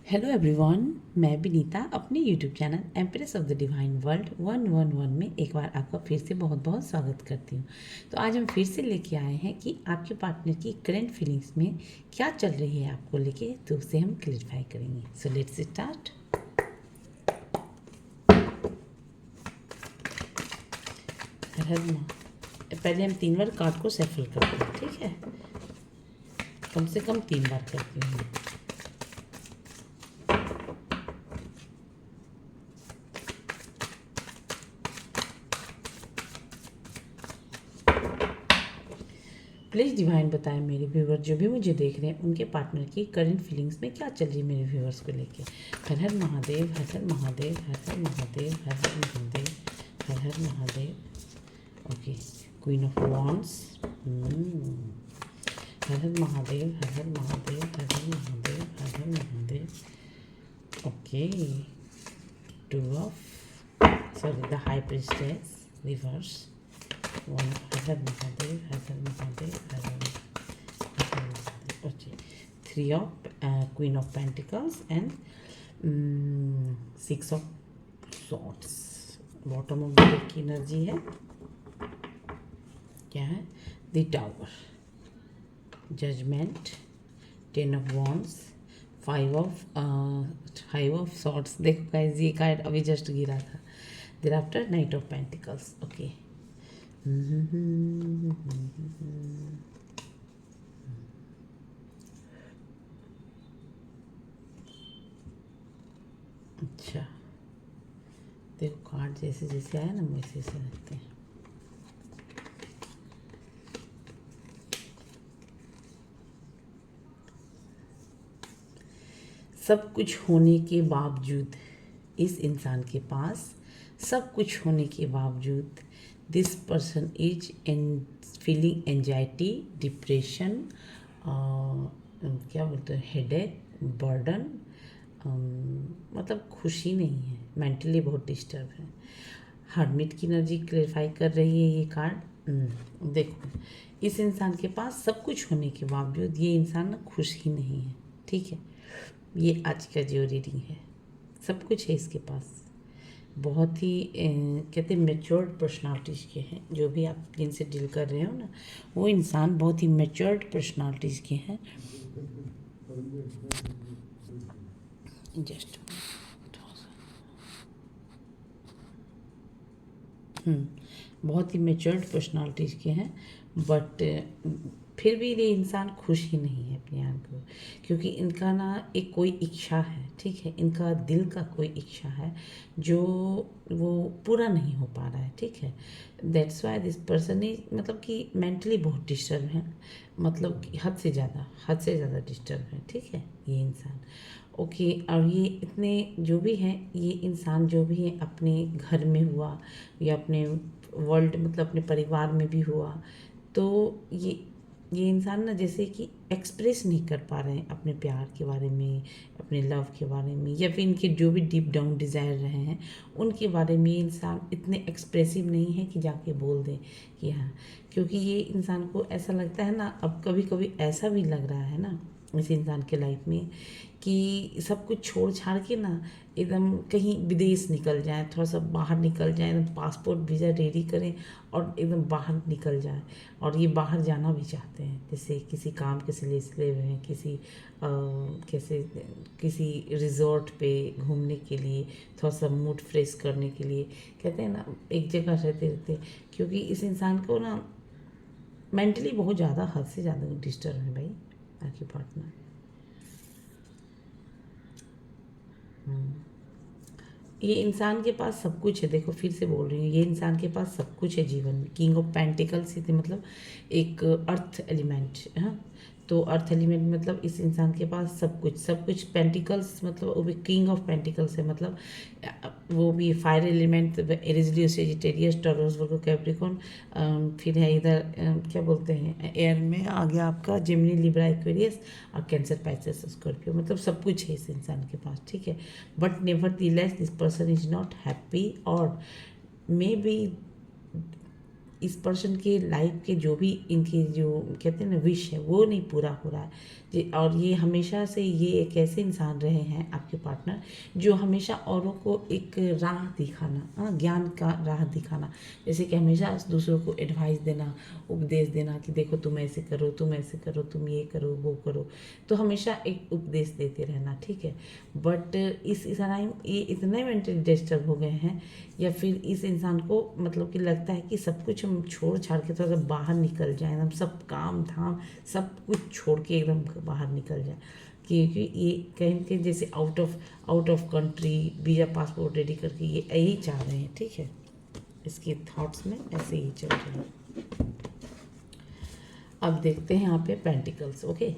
Hello everyone, मैं विनीता अपने YouTube channel empress of the divine world 111 में एक बार आपका फिर से बहुत बहुत स्वागत करती हूँ। तो आज हम फिर से लेके आए हैं कि आपके पार्टनर की करंट फीलिंग्स में क्या चल रही है आपको लेके, तो उसे हम क्लियरिफाई करेंगे। So let's start. पहले हम 3 बार कार्ड को सफल करते हैं, ठीक है? कम से कम 3 बार करती हूँ। प्लीज़ डिवाइन बताएं मेरे व्यूवर जो भी मुझे देख रहे हैं उनके पार्टनर की करंट फीलिंग्स में क्या चल रही है मेरे व्यूवर्स को लेके। हर हर महादेव, हर हर महादेव, हर हर महादेव, हर हर महादेव, हर हर Mahadev. Okay, queen of wands. हर हर महादेव, हर हर महादेव, हर हर महादेव, हर हर Mahadev. Okay, 2 of sorry the high priestess reverse. One, हर हर महादेव, हर हर महादेव, हर हर Mahadev. Okay, 3 of queen of pentacles and 6 of swords. Bottom of the deck की एनर्जी है क्या है? The tower, judgement, 10 of wands, 5 of swords. देखो गाइस, ये कार्ड अभी जस्ट गिरा था। Thereafter knight of pentacles. Okay, अच्छा, देखो कार्ड जैसे जैसे आया ना वैसे वैसे रखते हैं। सब कुछ होने के बावजूद इस इंसान के पास, सब कुछ होने के बावजूद this person is feeling anxiety, depression, क्या बोलते हैं, हेडेक, बर्डन, मतलब खुशी नहीं है, मेंटली बहुत डिस्टर्ब है। हर्मिट की एनर्जी क्लेरिफाई कर रही है ये कार्ड। देखो, इस इंसान के पास सब कुछ होने के बावजूद ये इंसान ना खुश ही नहीं है, ठीक है? ये आज का जो रीडिंग है, सब कुछ है इसके पास। बहुत ही कहते हैं मेच्योर्ड पर्सनालिटीज़ के हैं जो भी आप जिनसे डील कर रहे हो ना, वो इंसान बहुत ही मेच्योर्ड पर्सनालिटीज़ के हैं। जस्ट बहुत ही मेच्योर्ड पर्सनालिटीज़ के हैं, बट फिर भी ये इंसान खुश ही नहीं है अपने आप को, क्योंकि इनका ना एक कोई इच्छा है, ठीक है? इनका दिल का कोई इच्छा है जो वो पूरा नहीं हो पा रहा है, ठीक है? That's why this person is, मतलब कि मेंटली बहुत डिस्टर्ब है, मतलब कि हद से ज़्यादा डिस्टर्ब है, ठीक है ये इंसान। ओके, और ये इतने जो भी हैं, ये इंसान जो भी है अपने घर में हुआ या अपने वर्ल्ड मतलब अपने परिवार में भी हुआ, तो ये इंसान ना जैसे कि एक्सप्रेस नहीं कर पा रहे हैं अपने प्यार के बारे में, अपने लव के बारे में, या फिर इनके जो भी डीप डाउन डिज़ायर रहे हैं उनके बारे में ये इंसान इतने एक्सप्रेसिव नहीं है कि जाके बोल दें कि हाँ। क्योंकि ये इंसान को ऐसा लगता है ना, अब कभी कभी ऐसा भी लग रहा है ना इस इंसान के लाइफ में कि सब कुछ छोड़ छाड़ के ना एकदम कहीं विदेश निकल जाए, थोड़ा सा बाहर निकल जाए, एकदम पासपोर्ट वीज़ा रेडी करें और एकदम बाहर निकल जाए। और ये बाहर जाना भी चाहते हैं, जैसे किसी काम के सिलसिले में, कैसे किसी रिजॉर्ट पे घूमने के लिए, थोड़ा सा मूड फ्रेश करने के लिए, कहते हैं ना एक जगह रहते रहते। क्योंकि इस इंसान को ना मेंटली बहुत ज़्यादा, हद से ज़्यादा डिस्टर्ब है भाई आपके पार्टनर। ये इंसान के पास सब कुछ है, देखो फिर से बोल रही हूँ, ये इंसान के पास सब कुछ है जीवन में। किंग ऑफ पेंटिकल्स से मतलब एक अर्थ एलिमेंट है, हाँ? तो अर्थ एलिमेंट मतलब इस इंसान के पास सब कुछ पेंटिकल्स, मतलब वो भी किंग ऑफ पेंटिकल्स है, मतलब वो भी फायर एलिमेंट, एरिजिलियस, सेजिटेरियस, टॉरस, वर्गो, कैप्रिकॉर्न। फिर है इधर क्या बोलते हैं, एयर में आ गया आपका जेमिनी, लिब्रा, एक्वेरियस, और कैंसर, पाइसेस, स्कॉर्पियो। मतलब सब कुछ है इस इंसान के पास, ठीक है? But never this person is not happy, और मे बी इस पर्सन के लाइफ के जो भी इनके जो कहते हैं ना विश है वो नहीं पूरा हो रहा है और ये हमेशा से ये एक ऐसे इंसान रहे हैं आपके पार्टनर जो हमेशा औरों को एक राह दिखाना, ज्ञान का राह दिखाना, जैसे कि हमेशा दूसरों को एडवाइस देना, उपदेश देना कि देखो तुम ऐसे करो, तुम ऐसे करो, तुम ये करो, वो करो, तो हमेशा एक उपदेश देते रहना, ठीक है। बट इस टाइम ये इतने मेंटली डिस्टर्ब हो गए हैं या फिर इस इंसान को मतलब कि लगता है कि सब कुछ हम छोड़ छाड़ के थोड़ा सा बाहर निकल जाए, एकदम सब काम धाम सब कुछ छोड़ के एकदम बाहर निकल जाए, क्योंकि ये कहीं के जैसे out of country visa passport ready करके ये यही चाह रहे हैं, ठीक है। इसके थॉट्स में ऐसे ही चल रहे हैं। अब देखते हैं यहाँ पे पेंटिकल्स, ओके।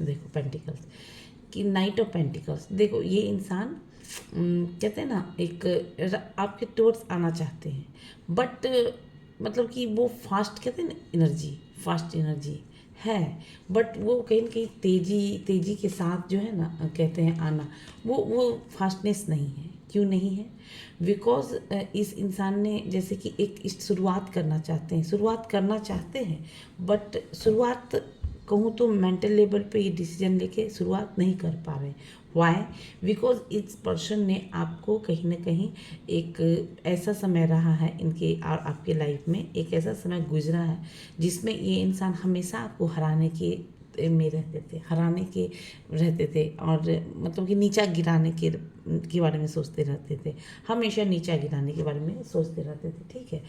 देखो पेंटिकल्स कि नाइट ऑफ पेंटिकल्स, देखो ये इंसान कहते हैं ना एक आपके टूवर्ड्स आना चाहते हैं, बट मतलब कि वो फास्ट कहते हैं ना एनर्जी, फास्ट एनर्जी है, बट वो कहीं ना कहीं तेजी के साथ जो है ना कहते हैं आना, वो फास्टनेस नहीं है। क्यों नहीं है? बिकॉज इस इंसान ने जैसे कि एक शुरुआत करना चाहते हैं बट शुरुआत कहूँ तो मेंटल लेवल पे ये डिसीजन लेके शुरुआत नहीं कर पा रहे। वाई? बिकॉज इस पर्सन ने आपको कहीं ना कहीं एक ऐसा समय रहा है इनके और आपके लाइफ में एक ऐसा समय गुजरा है जिसमें ये इंसान हमेशा आपको हराने के रहते थे और मतलब कि नीचा गिराने के बारे में सोचते रहते थे, हमेशा नीचा गिराने के बारे में सोचते रहते थे, ठीक है।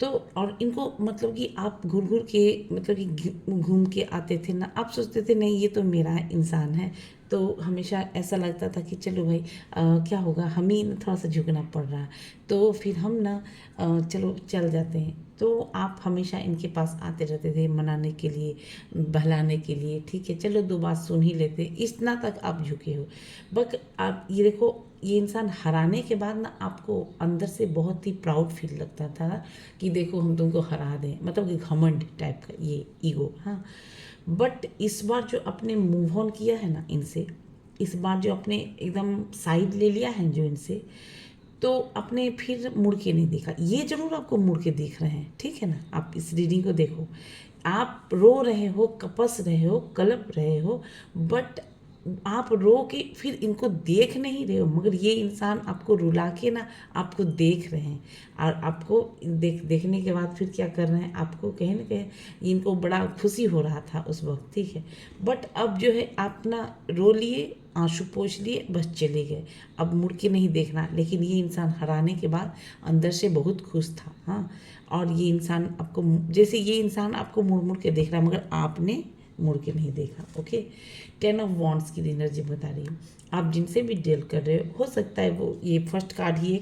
तो और इनको मतलब कि आप घूर घूर के मतलब कि घूम के आते थे ना, आप सोचते थे नहीं ये तो मेरा इंसान है, तो हमेशा ऐसा लगता था कि चलो भाई क्या होगा, हम ही थोड़ा सा झुकना पड़ रहा है तो फिर हम ना चलो चल जाते हैं। तो आप हमेशा इनके पास आते रहते थे मनाने के लिए, बहलाने के लिए, ठीक है चलो दो बात सुन ही लेते, इतना तक आप झुके हो। बट आप ये देखो ये इंसान हराने के बाद ना आपको अंदर से बहुत ही प्राउड फील लगता था कि देखो हम तुमको हरा दें, मतलब कि घमंड टाइप का ये ईगो, हाँ। बट इस बार जो आपने मूव ऑन किया है ना इनसे, इस बार जो आपने एकदम साइड ले लिया है जो इनसे, तो आपने फिर मुड़ के नहीं देखा। ये जरूर आपको मुड़ के देख रहे हैं, ठीक है ना। आप इस रीडिंग को देखो, आप रो रहे हो, कपस रहे हो, कलप रहे हो, बट आप रो के फिर इनको देख नहीं रहे हो, मगर ये इंसान आपको रुला के ना आपको देख रहे हैं और आपको देखने के बाद फिर क्या कर रहे हैं, आपको कहीं ना कहीं इनको बड़ा खुशी हो रहा था उस वक्त, ठीक है। बट अब जो है आप ना रो लिए, आंसू पोंछ लिए, बस चले गए, अब मुड़ के नहीं देखना। लेकिन ये इंसान हराने के बाद अंदर से बहुत खुश था, हाँ। और ये इंसान आपको जैसे ये इंसान आपको मुड़ मुड़ के देख रहा है मगर आपने मुड़ के नहीं देखा, ओके। 10 ऑफ वॉन्ड्स की एनर्जी बता रही है आप जिनसे भी डील कर रहे हो सकता है वो ये फर्स्ट कार्ड ही है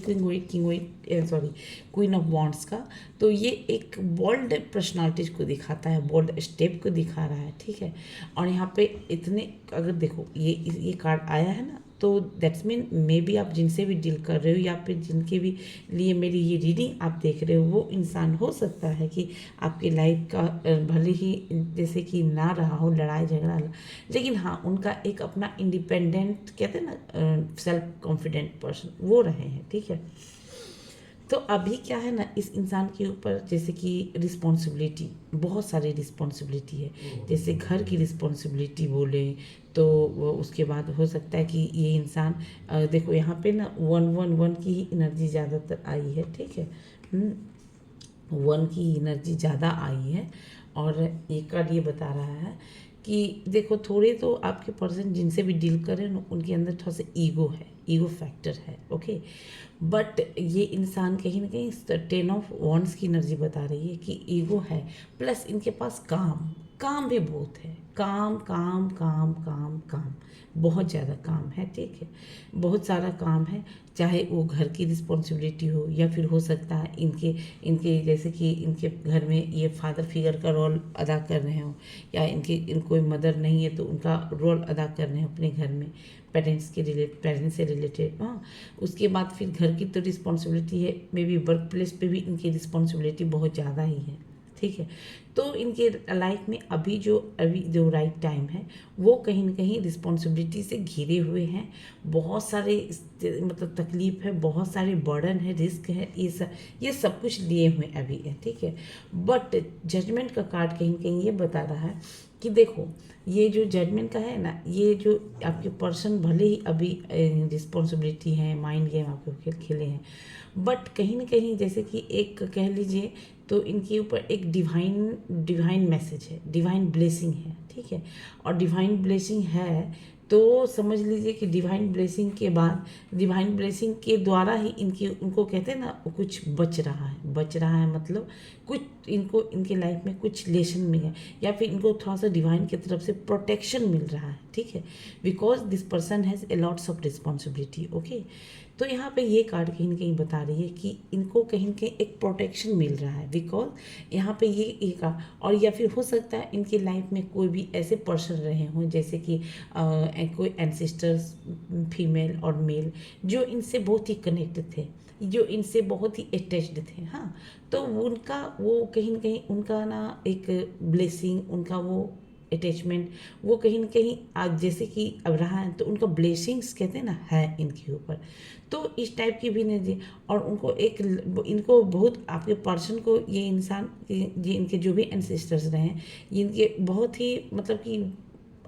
क्वीन ऑफ वॉन्ड्स का, तो ये एक बोल्ड पर्सनालिटीज को दिखाता है, बोल्ड स्टेप को दिखा रहा है, ठीक है। और यहाँ पे इतने अगर देखो ये कार्ड आया है ना, तो दैट्स मीन मे बी आप जिनसे भी डील कर रहे हो या फिर जिनके भी लिए मेरी ये रीडिंग आप देख रहे हो वो इंसान हो सकता है कि आपकी लाइफ का भले ही जैसे कि ना रहा हो लड़ाई झगड़ा, लेकिन हाँ उनका एक अपना इंडिपेंडेंट कहते हैं ना सेल्फ कॉन्फिडेंट पर्सन वो रहे हैं, ठीक है। तो अभी क्या है ना इस इंसान के ऊपर जैसे कि रिस्पॉन्सिबिलिटी, बहुत सारी रिस्पॉन्सिबिलिटी है, जैसे घर की रिस्पॉन्सिबिलिटी बोले तो उसके बाद हो सकता है कि ये इंसान देखो यहाँ पे ना 111 की ही एनर्जी ज़्यादातर आई है, ठीक है। 1 की एनर्जी ज़्यादा आई है और एक कार्ड ये बता रहा है कि देखो थोड़े तो आपके पर्सन जिनसे भी डील कर रहे हैं ना उनके अंदर थोड़ा सा ईगो है, ईगो फैक्टर है, ओके। बट ये इंसान कहीं ना कहीं 10 ऑफ वॉन्ड्स की एनर्जी बता रही है कि ईगो है, प्लस इनके पास काम भी बहुत है, काम काम काम काम काम बहुत ज़्यादा काम है, ठीक है। बहुत सारा काम है, चाहे वो घर की रिस्पॉन्सिबिलिटी हो या फिर हो सकता है इनके जैसे कि इनके घर में ये फादर फिगर का रोल अदा कर रहे हो या इनकी कोई मदर नहीं है तो उनका रोल अदा कर रहे हैं अपने घर में पेरेंट्स से रिलेटेड, हाँ। उसके बाद फिर घर की तो रिस्पॉन्सिबिलिटी है, मे बी वर्क प्लेस पे भी इनकी रिस्पॉन्सिबिलिटी बहुत ज़्यादा ही है, ठीक है। तो इनके लाइफ में अभी जो राइट टाइम है वो कहीं ना कहीं रिस्पॉन्सिबिलिटी से घिरे हुए हैं। बहुत सारे मतलब तकलीफ है, बहुत सारे बर्डन है, रिस्क है, ये सब कुछ लिए हुए अभी है, ठीक है। बट जजमेंट का कार्ड कहीं ना कहीं ये बता रहा है कि देखो, ये जो जजमेंट का है ना, ये जो आपके पर्सन भले ही अभी रिस्पॉन्सिबिलिटी है, माइंड गेम आपके खेले हैं, बट कहीं ना कहीं जैसे कि एक कह लीजिए तो इनके ऊपर एक डिवाइन मैसेज है, डिवाइन ब्लेसिंग है, ठीक है। और डिवाइन ब्लेसिंग है तो समझ लीजिए कि डिवाइन ब्लेसिंग के बाद, डिवाइन ब्लेसिंग के द्वारा ही उनको कहते हैं ना, कुछ बच रहा है मतलब कुछ इनको इनके लाइफ में कुछ लेसन मिल है, या फिर इनको थोड़ा सा डिवाइन की तरफ से प्रोटेक्शन मिल रहा है, ठीक है। Because this person has a lots of responsibility, okay. तो यहाँ पे ये कार्ड कहीं ना कहीं बता रही है कि इनको कहीं ना कहीं एक प्रोटेक्शन मिल रहा है, बिकॉज यहाँ पे ये एक, और या फिर हो सकता है इनकी लाइफ में कोई भी ऐसे पर्सन रहे हों जैसे कि कोई एंसेस्टर्स, फीमेल और मेल, जो इनसे बहुत ही कनेक्टेड थे, जो इनसे बहुत ही अटैच्ड थे, हाँ। तो उनका वो कहीं ना कहीं उनका ना एक ब्लेसिंग, उनका वो अटैचमेंट, वो कहीं ना कहीं आज जैसे कि अब रहा है तो उनका ब्लेसिंग्स कहते हैं ना, है इनके ऊपर। तो इस टाइप की भी एनर्जी, और उनको इनको बहुत आपके पर्सन को, ये इंसान, ये इनके जो भी एंसेस्टर्स रहे हैं, ये इनके बहुत ही मतलब कि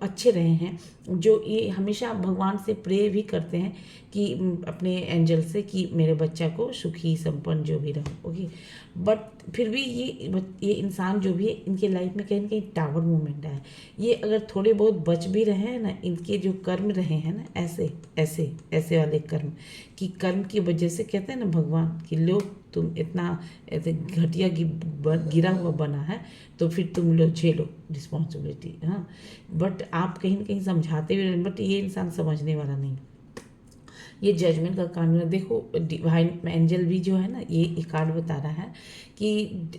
अच्छे रहे हैं, जो ये हमेशा भगवान से प्रे भी करते हैं कि अपने एंजल से कि मेरे बच्चा को सुखी संपन्न जो भी रहो, ओके। बट फिर भी ये इंसान जो भी है इनके लाइफ में कहीं ना कहीं टावर मूवमेंट है। ये अगर थोड़े बहुत बच भी रहे हैं ना, इनके जो कर्म रहे हैं ना, ऐसे ऐसे ऐसे वाले कर्म, कि कर्म की वजह से कहते हैं ना भगवान कि लो तुम इतना ऐसे घटिया गिरा हुआ बना है, तो फिर तुम लोग झेलो रिस्पॉन्सिबिलिटी, हाँ। बट आप कहीं ना कहीं समझाते भी रहे, बट ये इंसान समझने वाला नहीं। ये जजमेंट का कार्ड देखो, डिवाइन एंजल भी जो है ना, ये एक कार्ड बता रहा है कि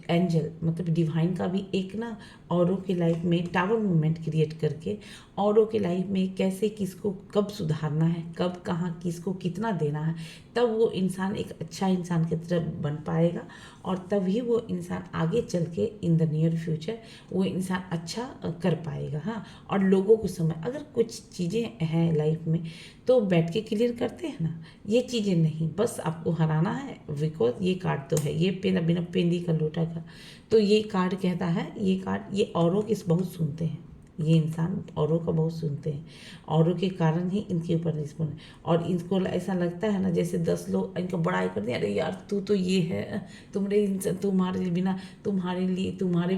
एंजल मतलब डिवाइन का भी एक ना, औरों की लाइफ में टावर मूवमेंट क्रिएट करके औरों की लाइफ में कैसे किसको कब सुधारना है, कब कहाँ किसको कितना देना है, तब वो इंसान एक अच्छा इंसान की तरफ बन पाएगा, और तभी वो इंसान आगे चल के इन द नियर फ्यूचर वो इंसान अच्छा कर पाएगा, हाँ। और लोगों को समझ, अगर कुछ चीज़ें हैं लाइफ में तो बैठ के क्लियर करते हैं ना, ये चीज़ें नहीं, बस आपको हराना है। बिकॉज ये कार्ड तो है, ये पेन बिना पेंदी का लोटा का, तो ये कार्ड कहता है, ये कार्ड ये औरों की बहुत सुनते हैं, ये इंसान औरों का बहुत सुनते हैं, औरों के कारण ही इनके ऊपर रिस्पॉन्ड, और इनको ऐसा लगता है ना जैसे 10 लोग इनका बड़ाई करते हैं, अरे यार तू तो ये है, तुम्हारे बिना तुम्हारे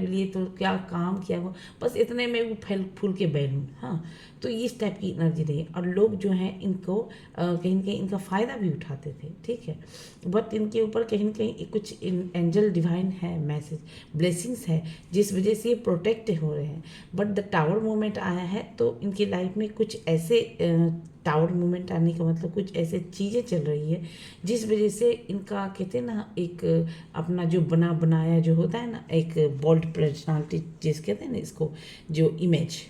लिए तो क्या काम किया हो, बस इतने में वो फैल फूल के बैलून, हाँ। तो इस टाइप की एनर्जी रही, और लोग जो हैं इनको कहीं ना कहीं इनका फ़ायदा भी उठाते थे, ठीक है। बट इनके ऊपर कहीं ना कहीं कुछ एंजल डिवाइन है, मैसेज ब्लेसिंग्स है, जिस वजह से ये प्रोटेक्ट हो रहे हैं। बट द टावर मोमेंट आया है तो इनकी लाइफ में कुछ ऐसे टावर मूवमेंट आने का मतलब कुछ ऐसे चीज़ें चल रही है जिस वजह से इनका कहते हैं ना, एक अपना जो बनाया जो होता है ना, एक बोल्ड पर्सनालिटी जिस कहते हैं ना इसको, जो इमेज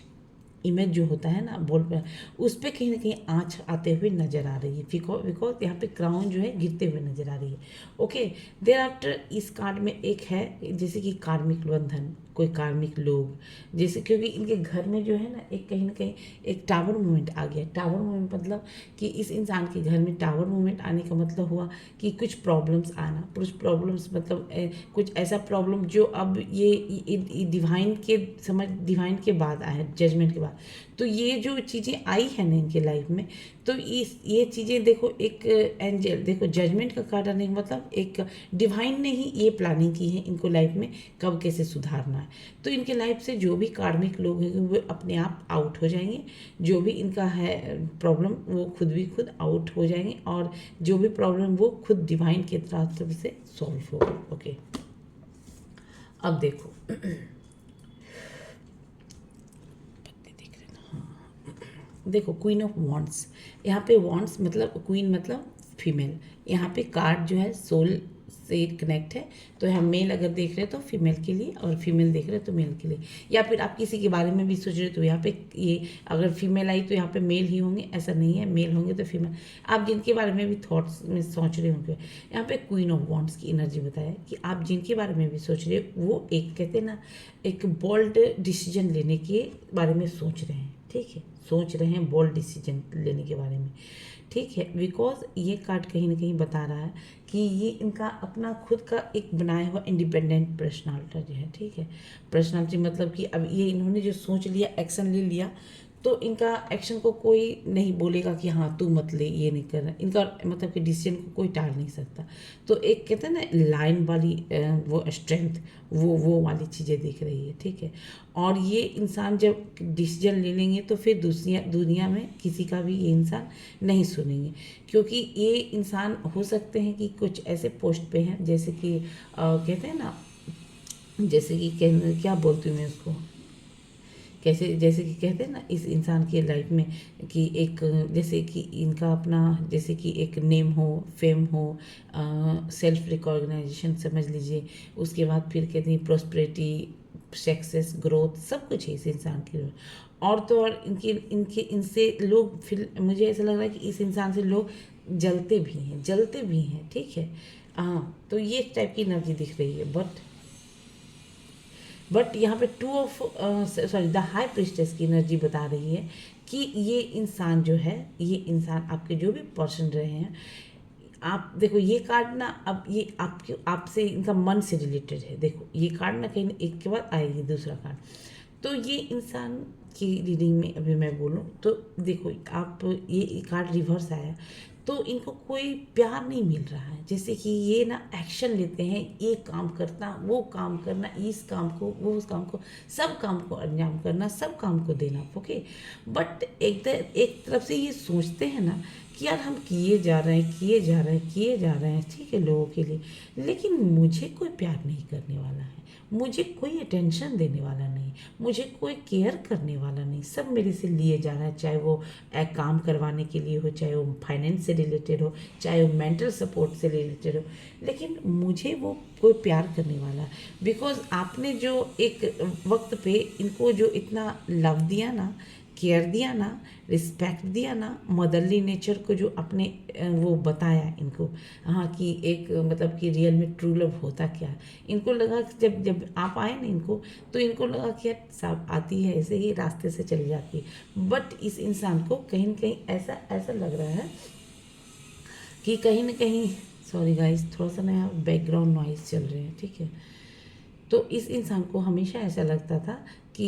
जो होता है ना बोल पे, उस पर कहीं ना कहीं आँच आते हुए नजर आ रही है, बिकॉज यहाँ पे क्राउन जो है गिरते हुए नजर आ रही है, ओके। देर आफ्टर इस कार्ड में एक है जैसे कि कार्मिक बंधन, कोई कार्मिक लोग, जैसे क्योंकि इनके घर में जो है ना, एक कहीं ना कहीं एक टावर मूवमेंट आ गया। टावर मूवमेंट मतलब कि इस इंसान के घर में टावर मूवमेंट आने का मतलब हुआ कि कुछ प्रॉब्लम्स आना, कुछ प्रॉब्लम्स मतलब कुछ ऐसा प्रॉब्लम जो अब ये डिवाइन के समझ, डिवाइन के बाद आया है, जजमेंट के बाद। तो ये जो चीज़ें आई है ना इनके लाइफ में, तो ये चीज़ें देखो, एक एंजल देखो, जजमेंट का कार्ड आने का मतलब एक डिवाइन ने ही ये प्लानिंग की है इनको लाइफ में कब कैसे सुधारना है। तो इनके लाइफ से जो भी कार्मिक लोग हैं वो अपने आप आउट हो जाएंगे, जो भी इनका है प्रॉब्लम वो खुद आउट हो जाएंगे, और जो भी प्रॉब्लम वो खुद डिवाइन के तरफ से सॉल्व होगा, ओके। अब देखो देखो क्वीन ऑफ वॉन्ड्स, यहाँ पे वॉन्ड्स मतलब क्वीन मतलब फीमेल, यहाँ पे कार्ड जो है सोल से कनेक्ट है, तो हम मेल अगर देख रहे हैं तो फीमेल के लिए, और फीमेल देख रहे हैं तो मेल के लिए। या फिर आप किसी के बारे में भी सोच रहे हो तो यहाँ पे ये अगर फीमेल आई तो यहाँ पे मेल ही होंगे, ऐसा नहीं है, मेल होंगे तो फीमेल। आप जिनके बारे में भी थॉट्स में सोच रहे होंगे, यहाँ पे क्वीन ऑफ वॉन्ड्स की एनर्जी बताया कि आप जिनके बारे में भी सोच रहे हो वो एक कहते हैं ना एक बोल्ड डिसीजन लेने के बारे में सोच रहे हैं, ठीक है, सोच रहे हैं बोल्ड डिसीजन लेने के बारे में, ठीक है। बिकॉज ये कार्ड कहीं ना कहीं बता रहा है कि ये इनका अपना खुद का एक बनाया हुआ इंडिपेंडेंट पर्सनालिटी है, ठीक है। पर्सनालिटी मतलब कि अब ये इन्होंने जो सोच लिया, एक्शन ले लिया, तो इनका एक्शन को कोई नहीं बोलेगा कि हाँ तू मत ले, ये नहीं करना, इनका मतलब कि डिसीजन को कोई टाल नहीं सकता। तो एक कहते हैं ना लाइन वाली वो स्ट्रेंथ, वो वाली चीज़ें दिख रही है, ठीक है। और ये इंसान जब डिसीजन ले लेंगे तो फिर दुनिया में किसी का भी ये इंसान नहीं सुनेंगे, क्योंकि ये इंसान हो सकते हैं कि कुछ ऐसे पोस्ट पे हैं जैसे कि कहते हैं ना, जैसे कि क्या बोलती हूँ मैं उसको, कैसे जैसे कि कहते हैं ना इस इंसान के लाइफ में कि एक जैसे कि इनका अपना जैसे कि एक नेम हो, फेम हो, सेल्फ रिकॉग्नाइजेशन समझ लीजिए, उसके बाद फिर कहते हैं प्रोस्पेरिटी, सक्सेस, ग्रोथ, सब कुछ है इस इंसान के। और तो और इनके इनके इनसे लोग, फिर मुझे ऐसा लग रहा है कि इस इंसान से लोग जलते भी हैं, ठीक है। हाँ, तो ये एक टाइप की एनर्जी दिख रही है। बट यहाँ पे two of sorry the high priestess की एनर्जी बता रही है कि ये इंसान जो है, ये इंसान आपके जो भी पर्सन रहे हैं, आप देखो ये कार्ड ना, अब ये आपके आपसे इनका मन से रिलेटेड है। देखो ये कार्ड ना कहीं एक के बाद आएगी दूसरा कार्ड, तो ये इंसान की रीडिंग में अभी मैं बोलूँ तो देखो आप ये कार्ड रिवर्स आया, तो इनको कोई प्यार नहीं मिल रहा है। जैसे कि ये ना एक्शन लेते हैं, ये काम करना, वो काम करना, इस काम को, वो उस काम को, सब काम को अंजाम करना, सब काम को देना, ओके। बट एक तरफ से ये सोचते हैं ना कि यार हम किए जा रहे हैं, ठीक है, लोगों के लिए, लेकिन मुझे कोई प्यार नहीं करने वाला है, मुझे कोई अटेंशन देने वाला नहीं, मुझे कोई केयर करने वाला नहीं, सब मेरे से लिए जा रहा है, चाहे वो एक काम करवाने के लिए हो, चाहे वो फाइनेंस से रिलेटेड हो, चाहे वो मेंटल सपोर्ट से रिलेटेड हो, लेकिन मुझे वो कोई प्यार करने वाला। बिकॉज आपने जो एक वक्त पे इनको जो इतना लव दिया ना, केयर दिया ना, रिस्पेक्ट दिया ना, मदरली नेचर को जो आपने वो बताया इनको, हाँ कि एक मतलब कि रियल में ट्रू लव होता क्या है। इनको लगा कि जब जब आप आए ना इनको, तो इनको लगा कि यार सब आती है ऐसे ही रास्ते से चली जाती है। बट इस इंसान को कहीं ना कहीं ऐसा ऐसा लग रहा है कि कहीं ना कहीं, सॉरी गाइस थोड़ा सा ना यहाँ बैकग्राउंड नॉइज़ चल रहे हैं, ठीक है। तो इस इंसान को हमेशा ऐसा लगता था कि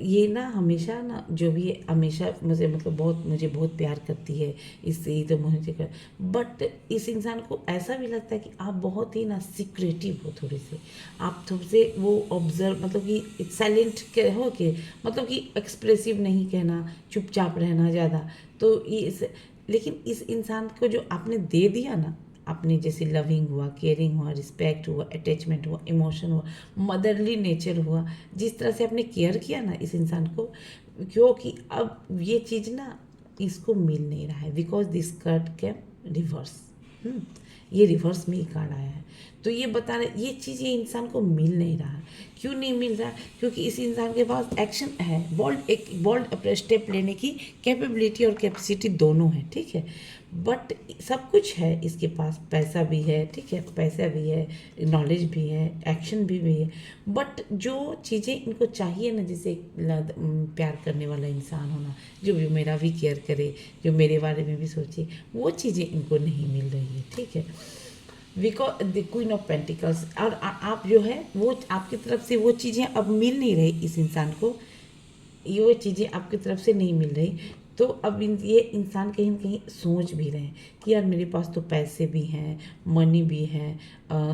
ये ना हमेशा ना जो भी है हमेशा मुझे मतलब मुझे बहुत प्यार करती है, इससे ही तो मुझे कर। बट इस इंसान को ऐसा भी लगता है कि आप बहुत ही ना सीक्रेटिव हो, थोड़े से आप थोड़े से वो ऑब्जर्व, मतलब कि साइलेंट हो के, मतलब कि एक्सप्रेसिव नहीं कहना, चुपचाप रहना ज़्यादा। तो लेकिन इस इंसान को जो आपने दे दिया ना, आपने जैसे लविंग हुआ, केयरिंग हुआ, रिस्पेक्ट हुआ, अटैचमेंट हुआ, इमोशन हुआ, मदरली नेचर हुआ, जिस तरह से आपने केयर किया ना इस इंसान को, क्योंकि अब ये चीज़ ना इसको मिल नहीं रहा है, because this card came reverse. ये रिवर्स में ही कार्ड आया है, तो ये बता रहे ये चीज़ ये इंसान को मिल नहीं रहा है। क्यों नहीं मिल रहा है? क्योंकि इस इंसान के पास एक्शन है, बोल्ड स्टेप लेने की कैपेबिलिटी और कैपेसिटी दोनों है, ठीक है। बट सब कुछ है इसके पास, पैसा भी है, ठीक है, पैसा भी है, नॉलेज भी है, एक्शन भी है। बट जो चीज़ें इनको चाहिए ना, जैसे प्यार करने वाला इंसान होना, जो भी मेरा भी केयर करे, जो मेरे बारे में भी सोचे, वो चीज़ें इनको नहीं मिल रही है, ठीक है। Because the queen of pentacles, और आप जो है वो आपकी तरफ से वो चीज़ें अब मिल नहीं रही इस इंसान को, ये चीज़ें आपकी तरफ से नहीं मिल रही। तो अब ये इंसान कहीं ना कहीं सोच भी रहे हैं कि यार मेरे पास तो पैसे भी हैं, मनी भी है,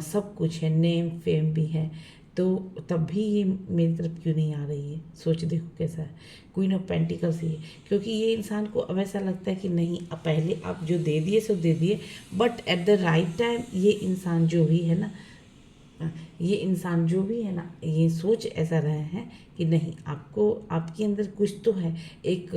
सब कुछ है, नेम फेम भी है, तो तब भी ये मेरी तरफ क्यों नहीं आ रही है। सोच देखो कैसा है, क्वीन ऑफ पेंटिकल्स ये, क्योंकि ये इंसान को अब ऐसा लगता है कि नहीं, अब पहले आप जो दे दिए सो दे दिए, but at the right time ये इंसान जो भी है ना, ये इंसान जो भी है ना, ये सोच ऐसा रहे हैं कि नहीं, आपको आपके अंदर कुछ तो है, एक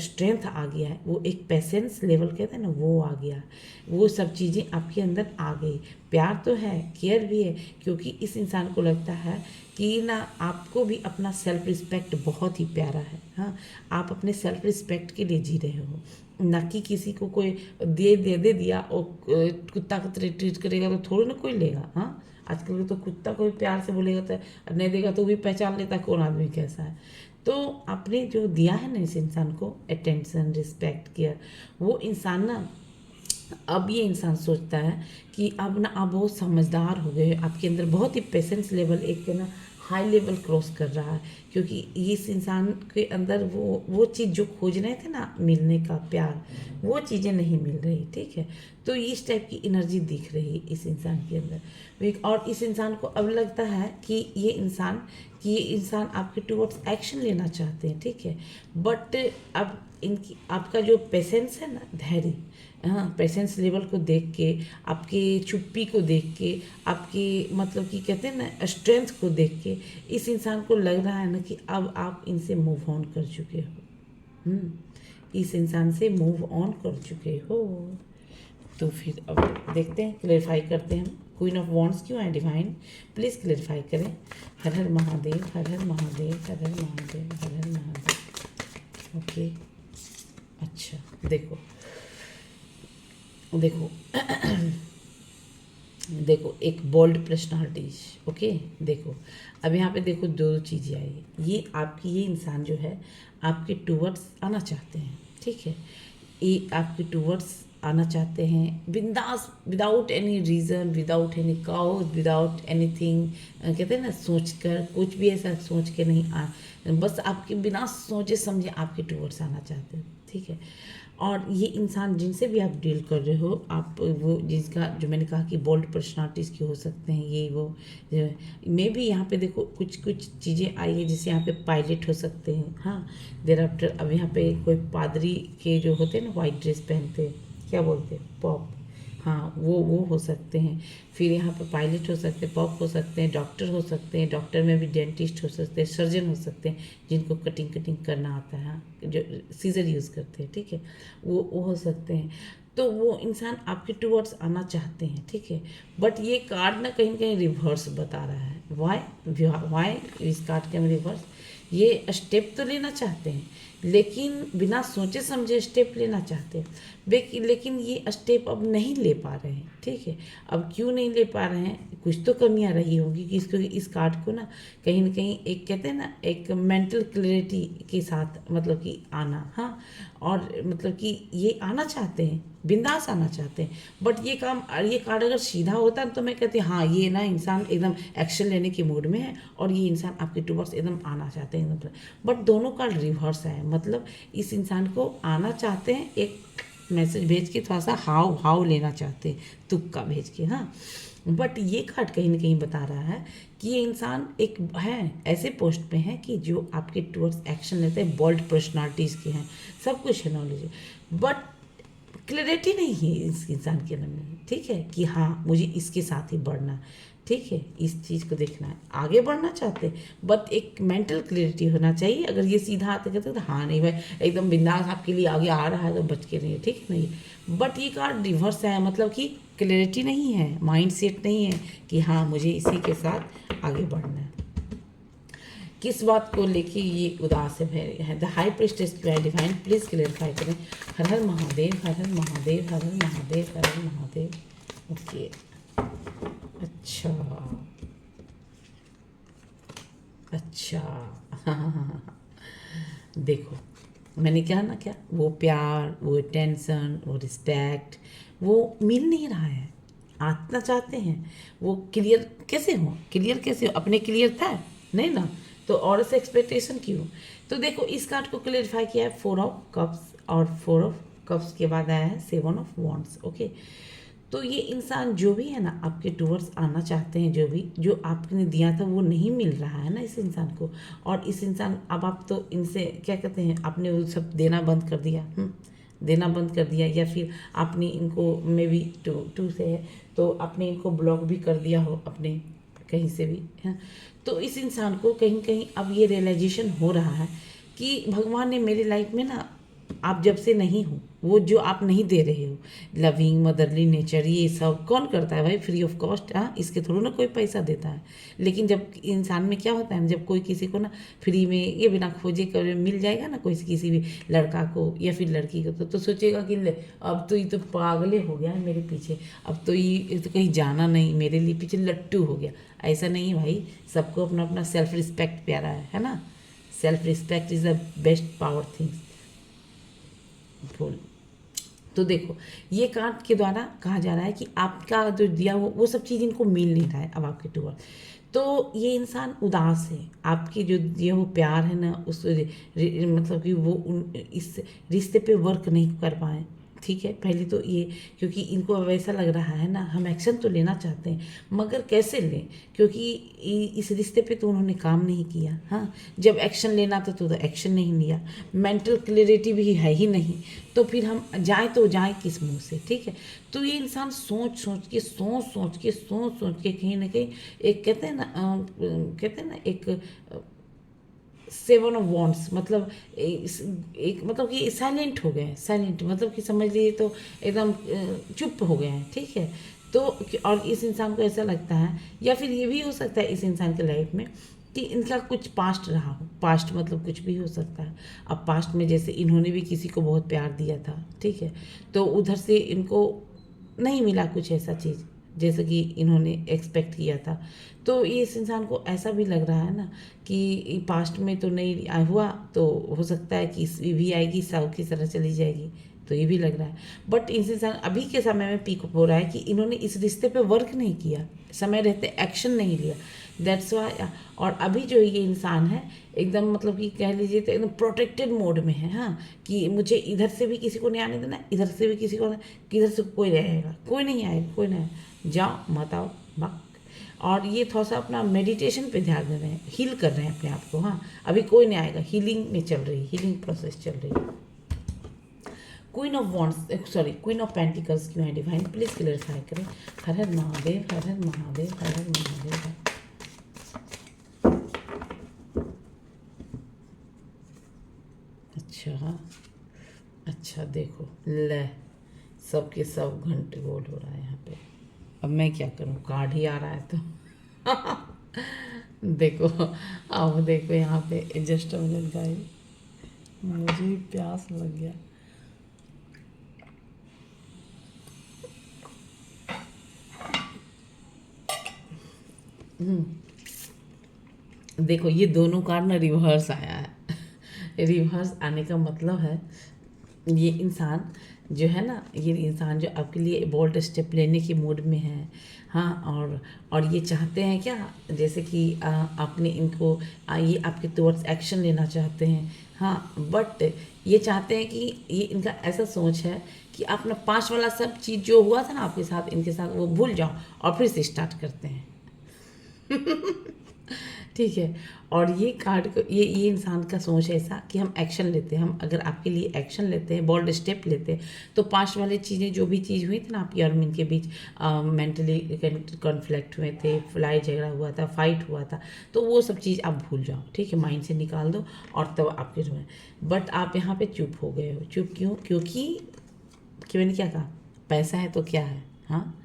स्ट्रेंथ आ गया है, वो एक पेशेंस लेवल कहते हैं ना, वो आ गया है, वो सब चीज़ें आपके अंदर आ गई। प्यार तो है, केयर भी है, क्योंकि इस इंसान को लगता है कि ना आपको भी अपना सेल्फ रिस्पेक्ट बहुत ही प्यारा है। हाँ, आप अपने सेल्फ रिस्पेक्ट के लिए जी रहे हो, ना कि किसी को कोई दे दिया और कुत्ता की तरह ट्रीट करेगा तो थोड़ी ना कोई लेगा। हाँ, आजकल तो कुत्ता कोई प्यार से बोलेगा तो नहीं देगा तो भी पहचान लेता कौन आदमी कैसा है। तो आपने जो दिया है ना इस इंसान को अटेंशन, रिस्पेक्ट, केयर, वो इंसान ना, अब ये इंसान सोचता है कि अब ना आप बहुत समझदार हो गए, आपके अंदर बहुत ही पेशेंस लेवल एक ना हाई लेवल क्रॉस कर रहा है, क्योंकि इस इंसान के अंदर वो चीज़ जो खोज रहे थे ना, मिलने का प्यार, वो चीज़ें नहीं मिल रही। ठीक है, तो इस टाइप की एनर्जी दिख रही इस इंसान के अंदर। और इस इंसान को अब लगता है कि ये इंसान आपके टुवर्ड्स एक्शन लेना चाहते हैं। ठीक है, बट अब इनकी आपका जो पेशेंस है ना, धैर्य, हाँ, पेशेंस लेवल को देख के, आपके चुप्पी को देख के, आपकी मतलब कि कहते हैं ना स्ट्रेंथ को देख के, इस इंसान को लग रहा है ना कि अब आप इनसे मूव ऑन कर चुके हो। इस इंसान से मूव ऑन कर चुके हो। तो फिर अब देखते हैं, क्लेरिफाई करते हैं हम। क्वीन ऑफ वॉन्ड्स क्यों है डिवाइन, प्लीज़ क्लेरिफाई करें। हर हर महादेव, हर हर महादेव, हर हर महादेव, हर हर महादेव। ओके, अच्छा देखो देखो देखो, एक बोल्ड पर्सनालिटीज। ओके, देखो अब यहाँ पे देखो दो चीज़ें आई। ये इंसान जो है आपके टूवर्ड्स आना चाहते हैं। ठीक है, ये आपके टूवर्ड्स आना चाहते हैं बिंदास, without any reason, without any cause, without anything, कहते हैं ना सोच कर, कुछ भी ऐसा सोच के नहीं बस आपके बिना सोचे समझे आपके टूवर्ड्स आना चाहते हैं। ठीक है, और ये इंसान जिनसे भी आप डील कर रहे हो, आप वो जिसका जो मैंने कहा कि बोल्ड पर्सनालिटीज़ के हो सकते हैं, ये वो मे भी यहाँ पे देखो कुछ कुछ चीज़ें आई है, जैसे यहाँ पे पायलट हो सकते हैं। हाँ, देर आफ्टर अब यहाँ पे कोई पादरी के जो होते हैं ना, वाइट ड्रेस पहनते हैं, क्या बोलते हैं, पॉप, हाँ वो हो सकते हैं। फिर यहाँ पर पायलट हो सकते हैं, पॉप हो सकते हैं, डॉक्टर हो सकते हैं, डॉक्टर में भी डेंटिस्ट हो सकते हैं, सर्जन हो सकते हैं जिनको कटिंग करना आता है, हाँ, जो सीजर यूज़ करते हैं। ठीक है, वो हो सकते हैं। तो वो इंसान आपके टूवर्ड्स आना चाहते हैं। ठीक है, बट ये कार्ड ना कहीं कहीं रिवर्स बता रहा है। वाई इस कार्ड के रिवर्स, ये स्टेप तो लेना चाहते हैं, लेकिन बिना सोचे समझे स्टेप लेना चाहते हैं, लेकिन ये स्टेप अब नहीं ले पा रहे हैं। ठीक है, अब क्यों नहीं ले पा रहे हैं, कुछ तो कमियां रही होंगी कि इस कार्ड को ना कहीं एक कहते हैं ना, एक मेंटल क्लैरिटी के साथ मतलब कि आना। हाँ, और मतलब कि ये आना चाहते हैं, बिंदास आना चाहते हैं, बट ये कार्ड अगर सीधा होता तो मैं कहती हाँ, ये ना इंसान एकदम एक्शन लेने के मूड में है और ये इंसान आपके टूवर्ड्स एकदम आना चाहते हैं एकदम। बट दोनों कार्ड रिवर्स है, मतलब इस इंसान को आना चाहते हैं, एक मैसेज भेज के थोड़ा सा हाव लेना चाहते हैं, तुक्का भेज के। हाँ, बट ये कार्ड कहीं ना कहीं बता रहा है कि ये इंसान एक है ऐसे पोस्ट पे है कि जो आपके टूवर्ड्स एक्शन लेते हैं, बोल्ड पर्सनालिटीज़ के हैं, सब कुछ है, नॉलेज है, बट क्लैरिटी नहीं है इस इंसान के अंदर में। ठीक है, कि हाँ मुझे इसके साथ ही बढ़ना। ठीक है, इस चीज़ को देखना है, आगे बढ़ना चाहते हैं, बट एक मेंटल क्लैरिटी होना चाहिए। अगर ये सीधा आते कहते तो हाँ नहीं भाई एकदम बिंदास आपके लिए आगे आ रहा है तो बच के नहीं है। ठीक है, नहीं, बट ये कार्ड रिवर्स है, मतलब कि क्लैरिटी नहीं है, माइंड सेट नहीं है कि हाँ मुझे इसी के साथ आगे बढ़ना है। किस बात को लेके ये उदास है द हाई प्रीस्टेस क्यों है डिवाइन, प्लीज़ क्लेरिफाई करें। हर हर महादेव, हर हर महादेव, हर हर महादेव, हर हर महादेव। ओके, अच्छा देखो मैंने क्या ना, क्या वो प्यार, वो टेंशन, वो रिस्पेक्ट, वो मिल नहीं रहा है। आना चाहते हैं, वो क्लियर कैसे हो, अपने क्लियर था नहीं ना, तो और से एक्सपेक्टेशन क्यों। तो देखो इस कार्ड को क्लियरिफाई किया है 4 ऑफ कप्स, और 4 ऑफ कप्स के बाद आया है 7 ऑफ वॉन्ड्स। ओके, तो ये इंसान जो भी है ना आपके टूवर्ड्स आना चाहते हैं, जो आपने दिया था वो नहीं मिल रहा है ना इस इंसान को, और इस इंसान अब आप तो इनसे क्या कहते हैं, आपने वो सब देना बंद कर दिया। देना बंद कर दिया, या फिर आपने इनको मे बी टू से है तो आपने इनको ब्लॉक भी कर दिया हो अपने कहीं से भी है। तो इस इंसान को कहीं कहीं अब ये रियलाइजेशन हो रहा है कि भगवान ने मेरी लाइफ में ना, आप जब से नहीं हो, वो जो आप नहीं दे रहे हो, लविंग मदरली नेचर, ये सब कौन करता है भाई फ्री ऑफ कॉस्ट? हाँ, इसके थोड़ा ना कोई पैसा देता है। लेकिन जब इंसान में क्या होता है, जब कोई किसी को ना फ्री में ये बिना खोजे कर मिल जाएगा ना, कोई किसी भी लड़का को या फिर लड़की को, तो सोचेगा कि ले, अब तो ये तो पागले हो गया है मेरे पीछे, अब तो ये तो कहीं जाना नहीं, मेरे लिए पीछे लट्टू हो गया। ऐसा नहीं है भाई, सबको अपना अपना सेल्फ रिस्पेक्ट प्यारा है ना। Self respect is the best power things. बोल, तो देखो ये कार्ड के द्वारा कहा जा रहा है कि आपका जो दिया वो सब चीज़ इनको मिल नहीं रहा है अब आपके टूवर। तो ये इंसान उदास है, आपके जो दिया वो प्यार है ना, उस मतलब कि वो इस रिश्ते पे वर्क नहीं कर पाए। ठीक है, पहले तो ये, क्योंकि इनको अब ऐसा लग रहा है ना, हम एक्शन तो लेना चाहते हैं मगर कैसे लें, क्योंकि इस रिश्ते पे तो उन्होंने काम नहीं किया। हाँ, जब एक्शन लेना था तो एक्शन नहीं लिया, मेंटल क्लियरिटी भी है ही नहीं, तो फिर हम जाए तो जाए किस मुंह से? ठीक है, तो ये इंसान सोच सोच के कहीं ना कहीं एक कहते हैं ना एक सेवन ऑफ वॉन्ट्स, मतलब एक मतलब कि साइलेंट हो गए, साइलेंट मतलब कि समझ लीजिए तो एकदम चुप हो गए हैं। ठीक है, तो और इस इंसान को ऐसा लगता है, या फिर ये भी हो सकता है इस इंसान के लाइफ में कि इनका कुछ पास्ट रहा हो, पास्ट मतलब कुछ भी हो सकता है। अब पास्ट में जैसे इन्होंने भी किसी को बहुत प्यार दिया था, ठीक है, तो उधर से इनको नहीं मिला कुछ ऐसा चीज़ जैसे कि इन्होंने एक्सपेक्ट किया था। तो ये इस इंसान को ऐसा भी लग रहा है ना कि पास्ट में तो नहीं हुआ, तो हो सकता है कि इस भी आएगी, साउ की तरह चली जाएगी, तो ये भी लग रहा है। बट इस इंसान अभी के समय में पीक हो रहा है कि इन्होंने इस रिश्ते पे वर्क नहीं किया, समय रहते एक्शन नहीं लिया, दैट्स वाई। और अभी जो ये इंसान है एकदम मतलब कि कह लीजिए तो एकदम प्रोटेक्टेड मोड में है। हाँ, कि मुझे इधर से भी किसी को नहीं आने देना, इधर से भी किसी को, किधर से कोई नहीं आएगा, कोई नहीं आएगा, कोई नहीं, जाओ मत आओ बाक। और ये थोड़ा सा अपना मेडिटेशन पे ध्यान दे रहे हैं, हील कर रहे हैं अपने आप को। हाँ, अभी कोई नहीं आएगा, हीलिंग में चल रही है, हीलिंग प्रोसेस चल रही है। Queen of wands, sorry queen of pentacles क्यों है डिवाइन, प्लीज क्लियरिफाई करें। हर हर महादेव, हर हर महादेव, हर हर महादेव। अच्छा अच्छा, देखो ले, सबके सब घंटे बोल हो रहा है यहाँ पे। अब मैं क्या करूँ, कार्ड ही आ रहा है तो देखो, अब देखो यहाँ पे जस्ट अ मिनट गाइस, मुझे भी प्यास लग गया। देखो ये दोनों कार्ड ना रिवर्स आया है रिवर्स आने का मतलब है ये इंसान जो है ना, ये इंसान जो आपके लिए बोल्ड स्टेप लेने की मूड में है। हाँ, और ये चाहते हैं क्या, जैसे कि आपने इनको ये आपके टुवर्ड्स एक्शन लेना चाहते हैं। हाँ, बट ये चाहते हैं कि ये इनका ऐसा सोच है कि अपना पास्ट वाला सब चीज़ जो हुआ था ना आपके साथ, इनके साथ, वो भूल जाओ और फिर से स्टार्ट करते हैं ठीक है, और ये कार्ड को ये इंसान का सोच है ऐसा कि हम एक्शन लेते हैं, हम अगर आपके लिए एक्शन लेते हैं, बोल्ड स्टेप लेते हैं, तो पास्ट वाली चीज़ें जो भी चीज़ हुई थी ना आपकी और इनके बीच, मेंटली कॉन्फ्लिक्ट हुए थे, लड़ाई झगड़ा हुआ था, फाइट हुआ था, तो वो सब चीज़ आप भूल जाओ। ठीक है, माइंड से निकाल दो और तब आपके जो है। बट आप यहाँ पे चुप हो गए हो। चुप क्यों? क्योंकि मैंने क्या कहा, पैसा है तो क्या है। हाँ,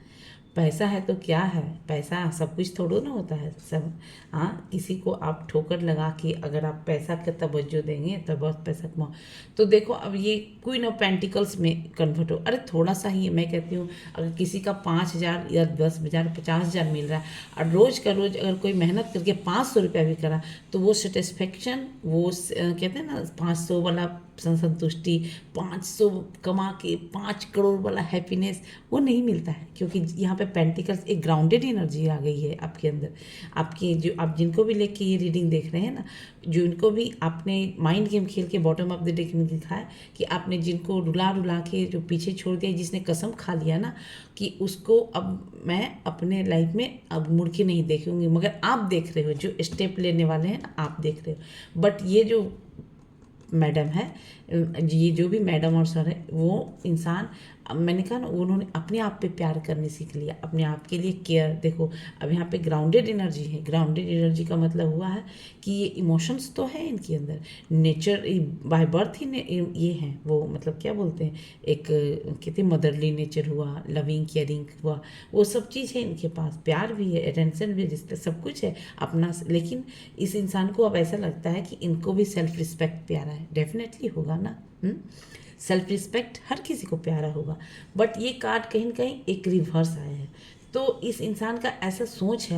पैसा है तो क्या है, पैसा सब कुछ थोड़ा ना होता है सब। हाँ, किसी को आप ठोकर लगा के अगर आप पैसा का तवज्जो देंगे तो बहुत पैसा कमाओ। तो देखो अब ये क्वीन ऑफ पेंटिकल्स में कन्वर्ट हो, अरे थोड़ा सा ही मैं कहती हूँ, अगर किसी का 5,000 या 10,000 50,000 मिल रहा है और रोज़ का रोज़ अगर कोई मेहनत करके 500 रुपया भी करा, तो वो सेटिस्फेक्शन, वो कहते हैं ना 500 वाला संतुष्टि, 500 कमा के 5 करोड़ वाला हैप्पीनेस वो नहीं मिलता है। क्योंकि यहाँ पे पेंटिकल्स एक ग्राउंडेड एनर्जी आ गई है आपके अंदर। आपकी जो आप जिनको भी लेके ये रीडिंग देख रहे हैं ना, जो इनको भी आपने माइंड गेम खेल के बॉटम ऑफ द डेक में लिखा है कि आपने जिनको रुला रुला के जो पीछे छोड़ दिया, जिसने कसम खा लिया ना कि उसको अब मैं अपने लाइफ में अब मुड़ के नहीं देखूंगी, मगर आप देख रहे हो जो स्टेप लेने वाले हैं ना, आप देख रहे हो। बट ये जो मैडम है, ये जो भी मैडम और सर है, वो इंसान अब मैंने कहा ना, उन्होंने अपने आप पे प्यार करने सीख लिया, अपने आप के लिए केयर। देखो अब यहाँ पे ग्राउंडेड एनर्जी है। ग्राउंडेड एनर्जी का मतलब हुआ है कि ये इमोशंस तो है इनके अंदर, नेचर बाय बर्थ ही ये है वो, मतलब क्या बोलते हैं, एक कहते मदरली नेचर हुआ, लविंग केयरिंग हुआ, वो सब चीज़ है इनके पास, प्यार भी है, अटेंशन भी, रिश्ते, सब कुछ है अपना। लेकिन इस इंसान को अब ऐसा लगता है कि इनको भी सेल्फ रिस्पेक्ट प्यारा है। डेफिनेटली होगा ना, सेल्फ रिस्पेक्ट हर किसी को प्यारा होगा। बट ये कार्ड कहीं ना कहीं एक रिवर्स आया है, तो इस इंसान का ऐसा सोच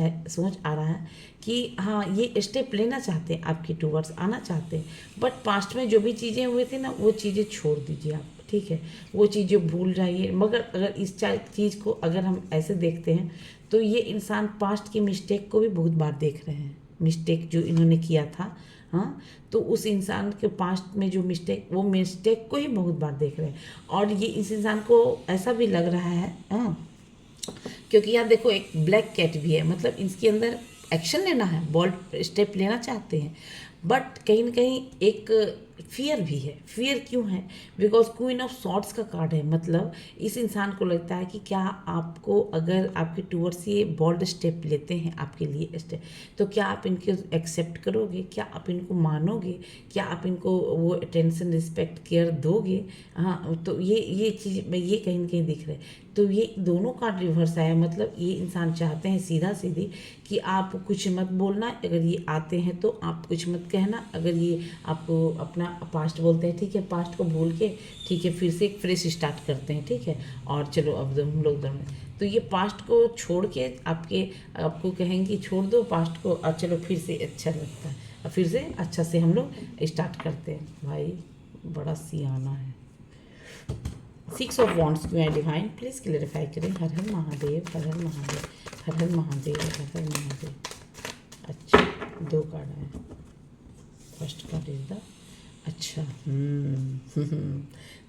आ रहा है कि हाँ ये स्टेप लेना चाहते हैं, आपके टूवर्ड्स आना चाहते हैं, बट पास्ट में जो भी चीज़ें हुई थी ना, वो चीज़ें छोड़ दीजिए आप, ठीक है, वो चीज़ें भूल जाइए। मगर अगर इस चीज़ को अगर हम ऐसे देखते हैं तो ये इंसान पास्ट की मिस्टेक को भी बहुत बार देख रहे हैं, मिस्टेक जो इन्होंने किया था, हाँ, तो उस इंसान के पास्ट में जो मिस्टेक, वो मिस्टेक को ही बहुत बार देख रहे हैं। और ये इस इंसान को ऐसा भी लग रहा है, हाँ, क्योंकि यहाँ देखो एक ब्लैक कैट भी है, मतलब इसके अंदर एक्शन लेना है, बोल्ड स्टेप लेना चाहते हैं, बट कहीं ना कहीं एक फियर भी है। फियर क्यों है? बिकॉज क्वीन ऑफ सॉर्ड्स का कार्ड है, मतलब इस इंसान को लगता है कि क्या आपको, अगर आपके टूवर्ड्स ये बोल्ड स्टेप लेते हैं आपके लिए स्टेप, तो क्या आप इनको एक्सेप्ट करोगे, क्या आप इनको मानोगे, क्या आप इनको वो अटेंशन, रिस्पेक्ट, केयर दोगे? हाँ, तो ये चीज़ ये कहीं ना कहीं दिख रहा है। तो ये दोनों कार्ड रिवर्स आया, मतलब ये इंसान चाहते हैं सीधा सीधी कि आप कुछ मत बोलना, अगर ये आते हैं तो आप कुछ मत कहना, अगर ये आपको अपना पास्ट बोलते हैं, ठीक है, पास्ट को भूल के, ठीक है, फिर से एक फ्रेश स्टार्ट करते हैं, ठीक है, और चलो अब हम लोग तो ये पास्ट को छोड़ के आपको कहेंगे छोड़ दो पास्ट को, और चलो फिर से अच्छा लगता है, और फिर से अच्छा से हम लोग स्टार्ट करते हैं। भाई बड़ा सियाना है। 6 ऑफ वॉन्ड्स क्यों है डिवाइन, प्लीज़ क्लेरिफाई करें। हर हर महादेव, हर हर महादेव, हर हर महादेव, हर हर महादेव। अच्छा, 2 कार्ड आए। फर्स्ट कार्ड इज द, अच्छा,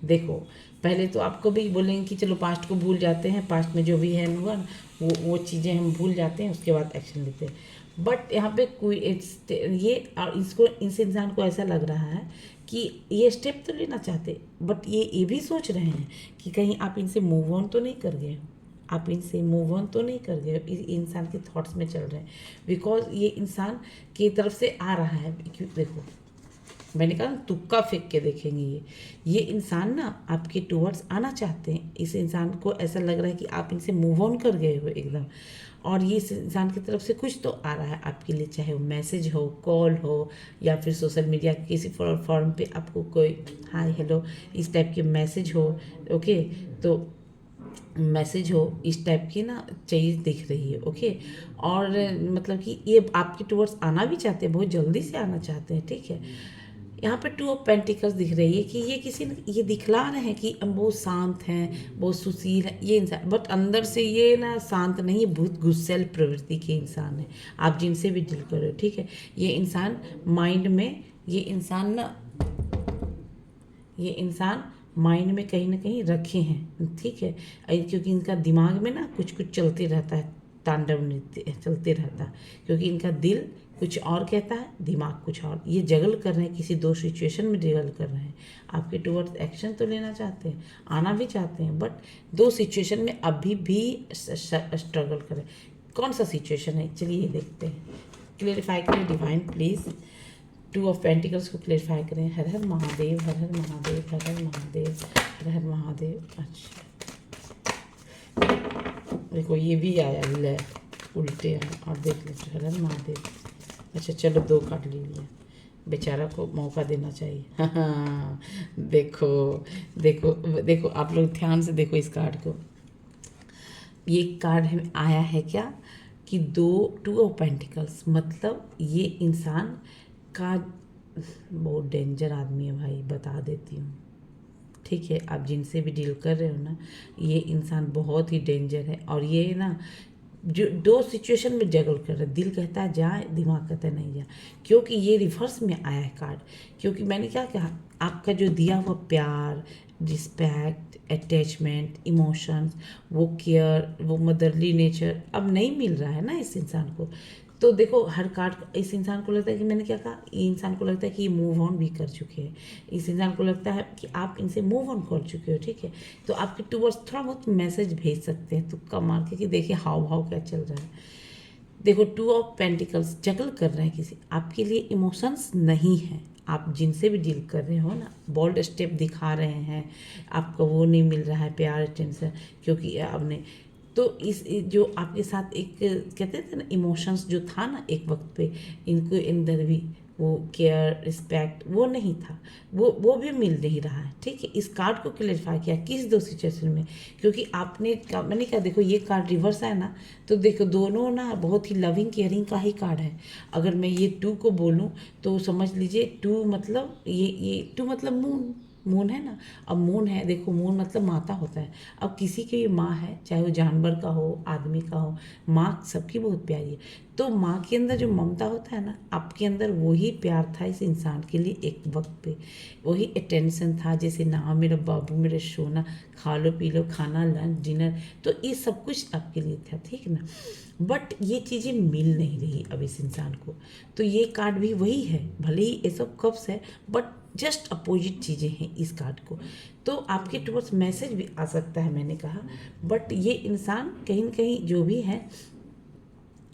देखो पहले तो आपको भी बोलेंगे कि चलो पास्ट को भूल जाते हैं, पास्ट में जो भी है हुआ वो चीज़ें हम भूल जाते हैं, उसके बाद एक्शन लेते हैं। बट यहाँ पे कोई ये इसको, इस इंसान को ऐसा लग रहा है कि ये स्टेप तो लेना चाहते, बट ये भी सोच रहे हैं कि कहीं आप इनसे मूव ऑन तो नहीं कर गए, आप इनसे मूव ऑन तो नहीं कर गए, इस इंसान के थॉट्स में चल रहे हैं, बिकॉज ये इंसान की तरफ से आ रहा है। क्यों, देखो मैंने कहा तुक्का फेंक के देखेंगे, ये इंसान ना आपके टूवर्ड्स आना चाहते हैं। इस इंसान को ऐसा लग रहा है कि आप इनसे मूव ऑन कर गए हो एकदम, और ये इस इंसान की तरफ से कुछ तो आ रहा है आपके लिए, चाहे वो मैसेज हो, कॉल हो, या फिर सोशल मीडिया किसी फॉर्म पे आपको कोई हाय हेलो इस टाइप के मैसेज हो, ओके, तो मैसेज हो इस टाइप की ना चीज़ दिख रही है, ओके। और मतलब कि ये आपके टूवर्ड्स आना भी चाहते हैं, बहुत जल्दी से आना चाहते हैं, ठीक है। यहाँ पे 2 ऑफ पेंटिकल्स दिख रही है कि ये किसी ने ये दिखला रहे हैं कि हम बहुत शांत हैं, बहुत सुशील हैं ये इंसान, बट अंदर से ये ना शांत नहीं है, बहुत गुस्सैल प्रवृत्ति के इंसान है। आप जिनसे भी डील करो, ठीक है, ये इंसान माइंड में, ये इंसान माइंड में कहीं ना कहीं रखे हैं, ठीक है, क्योंकि इनका दिमाग में ना कुछ कुछ चलते रहता है, तांडव नृत्य चलते रहता है, क्योंकि इनका दिल कुछ और कहता है, दिमाग कुछ और। ये जगल कर रहे हैं, किसी 2 सिचुएशन में जगल कर रहे हैं। आपके टूवर्ड्स एक्शन तो लेना चाहते हैं, आना भी चाहते हैं, बट 2 सिचुएशन में अभी भी स्ट्रगल करें। कौन सा सिचुएशन है, चलिए देखते हैं। क्लेरिफाई करें डिवाइन प्लीज़, 2 ऑफ पेंटिकल्स को क्लेरिफाई करें। हर हर महादेव, हर हर महादेव, हर हर महादेव, हर हर महादेव। अच्छा देखो ये भी आया, ले उल्टे हैं, और देख लेते हर हर महादेव। अच्छा चलो 2 कार्ड ले लिया, बेचारा को मौका देना चाहिए। हाँ, देखो देखो देखो, आप लोग ध्यान से देखो इस कार्ड को। ये कार्ड हमें आया है क्या कि 2 ऑफ पेंटिकल्स, मतलब ये इंसान का बहुत डेंजर आदमी है भाई, बता देती हूँ, ठीक है। आप जिनसे भी डील कर रहे हो ना, ये इंसान बहुत ही डेंजर है, और ये ना जो 2 सिचुएशन में जगल कर रहा है, दिल कहता है जा, दिमाग कहता है नहीं जा, क्योंकि ये रिवर्स में आया है कार्ड। क्योंकि मैंने क्या कहा, आपका जो दिया हुआ प्यार, रिस्पेक्ट, अटैचमेंट, इमोशंस, वो केयर, वो मदरली नेचर अब नहीं मिल रहा है ना इस इंसान को, तो देखो हर कार्ड इस इंसान को लगता है कि मैंने क्या कहा, ये इंसान को लगता है कि ये मूव ऑन भी कर चुके हैं, इस इंसान को लगता है कि आप इनसे मूव ऑन कर चुके हो, ठीक है। तो आपके टूवर्ड्स थोड़ा बहुत मैसेज भेज सकते हैं तुक्का मार के कि देखिए हाव भाव क्या चल रहा है। देखो 2 ऑफ पेंटिकल्स जगल कर रहे हैं किसी, आपके लिए इमोशंस नहीं है, आप जिनसे भी डील कर रहे हो ना, बोल्ड स्टेप दिखा रहे हैं, आपको वो नहीं मिल रहा है प्यार अटेंशन, क्योंकि आपने तो इस जो आपके साथ एक कहते थे ना इमोशंस जो था ना एक वक्त पे, इनको अंदर भी वो केयर रिस्पेक्ट वो नहीं था, वो भी मिल नहीं रहा है, ठीक है। इस कार्ड को क्लेरिफाई किया किस दो सिचुएशन में, क्योंकि मैंने कहा देखो ये कार्ड रिवर्स है ना, तो देखो दोनों ना बहुत ही लविंग केयरिंग का ही कार्ड है। अगर मैं ये 2 को बोलूँ तो समझ लीजिए 2 मतलब ये 2 मतलब मून, मून है ना। अब मून है, देखो मून मतलब माता होता है। अब किसी की भी माँ है, चाहे वो जानवर का हो आदमी का हो, माँ सबकी बहुत प्यारी है। तो माँ के अंदर जो ममता होता है ना, आपके अंदर वही प्यार था इस इंसान के लिए एक वक्त पे, वही अटेंशन था, जैसे ना मेरा बाबू मेरा सोना, खा लो पी लो खाना लंच डिनर, तो ये सब कुछ आपके लिए था, ठीक है ना। बट ये चीज़ें मिल नहीं रही अब इस इंसान को, तो ये कार्ड भी वही है, भले ही ये सब कप्स है बट जस्ट अपोजिट चीज़ें हैं इस कार्ड को। तो आपके टुवर्ड्स मैसेज भी आ सकता है मैंने कहा, बट ये इंसान कहीं न कहीं जो भी है,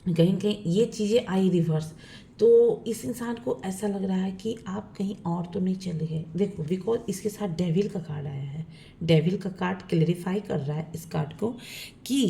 कहीं न कहीं ये चीज़ें आई रिवर्स, तो इस इंसान को ऐसा लग रहा है कि आप कहीं और तो नहीं चले गए। देखो बिकॉज इसके साथ डेविल का कार्ड आया है, डेविल का कार्ड क्लेरिफाई कर रहा है इस कार्ड को कि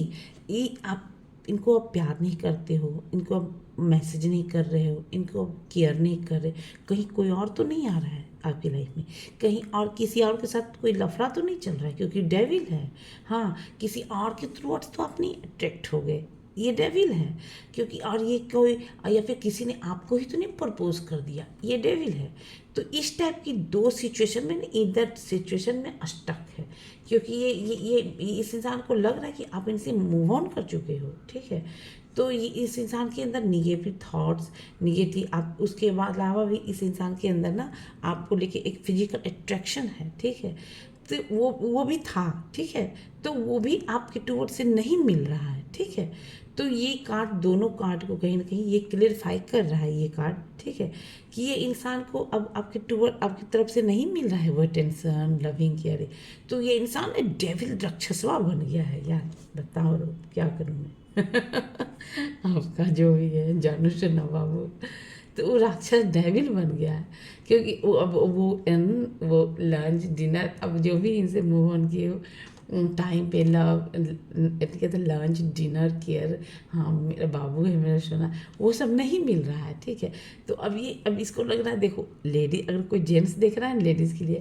ये आप इनको अब प्यार नहीं करते हो, इनको अब मैसेज नहीं कर रहे हो, इनको अब केयर नहीं कर रहे, कहीं कोई और तो नहीं आ रहा है आपकी लाइफ में, कहीं और किसी और के साथ कोई लफड़ा तो नहीं चल रहा है, क्योंकि डेविल है। हाँ, किसी और के थ्रू तो आप नहीं अट्रैक्ट हो गए, ये डेविल है, क्योंकि और ये कोई या फिर किसी ने आपको ही तो नहीं प्रपोज कर दिया, ये डेविल है। तो इस टाइप की 2 सिचुएशन में इधर सिचुएशन में स्टक है, क्योंकि ये इस इंसान को लग रहा है कि आप इनसे मूव ऑन कर चुके हो, ठीक है। तो ये इस इंसान के अंदर निगेटिव थॉट्स, निगेटिव आप उसके अलावा भी इस इंसान के अंदर ना आपको लेके एक फिजिकल अट्रैक्शन है, ठीक है। तो वो भी था, ठीक है। तो वो भी आपके टूवर्ड से नहीं मिल रहा है, ठीक है। तो ये कार्ड दोनों कार्ड को कहीं ना कहीं ये क्लियरफाई कर रहा है ये कार्ड, ठीक है, कि ये इंसान को अब आपके टूवर्ड आपकी तरफ से नहीं मिल रहा है वो टेंशन लविंग केयरिंग, तो ये इंसान डेविल राक्षसवा बन गया है यार। बताओ क्या करूँ मैं आपका जो भी है जानू से ना बाबू, तो वो राक्षस डेविल बन गया है, क्योंकि वो अब वो लंच डिनर अब जो भी इनसे मूव ऑन किए हो टाइम पे लव कहते लंच डिनर केयर, हाँ मेरा बाबू है मेरा सोना, वो सब नहीं मिल रहा है, ठीक है। तो अब इसको लग रहा है, देखो लेडी अगर कोई जेंट्स देख रहा है लेडीज़ के लिए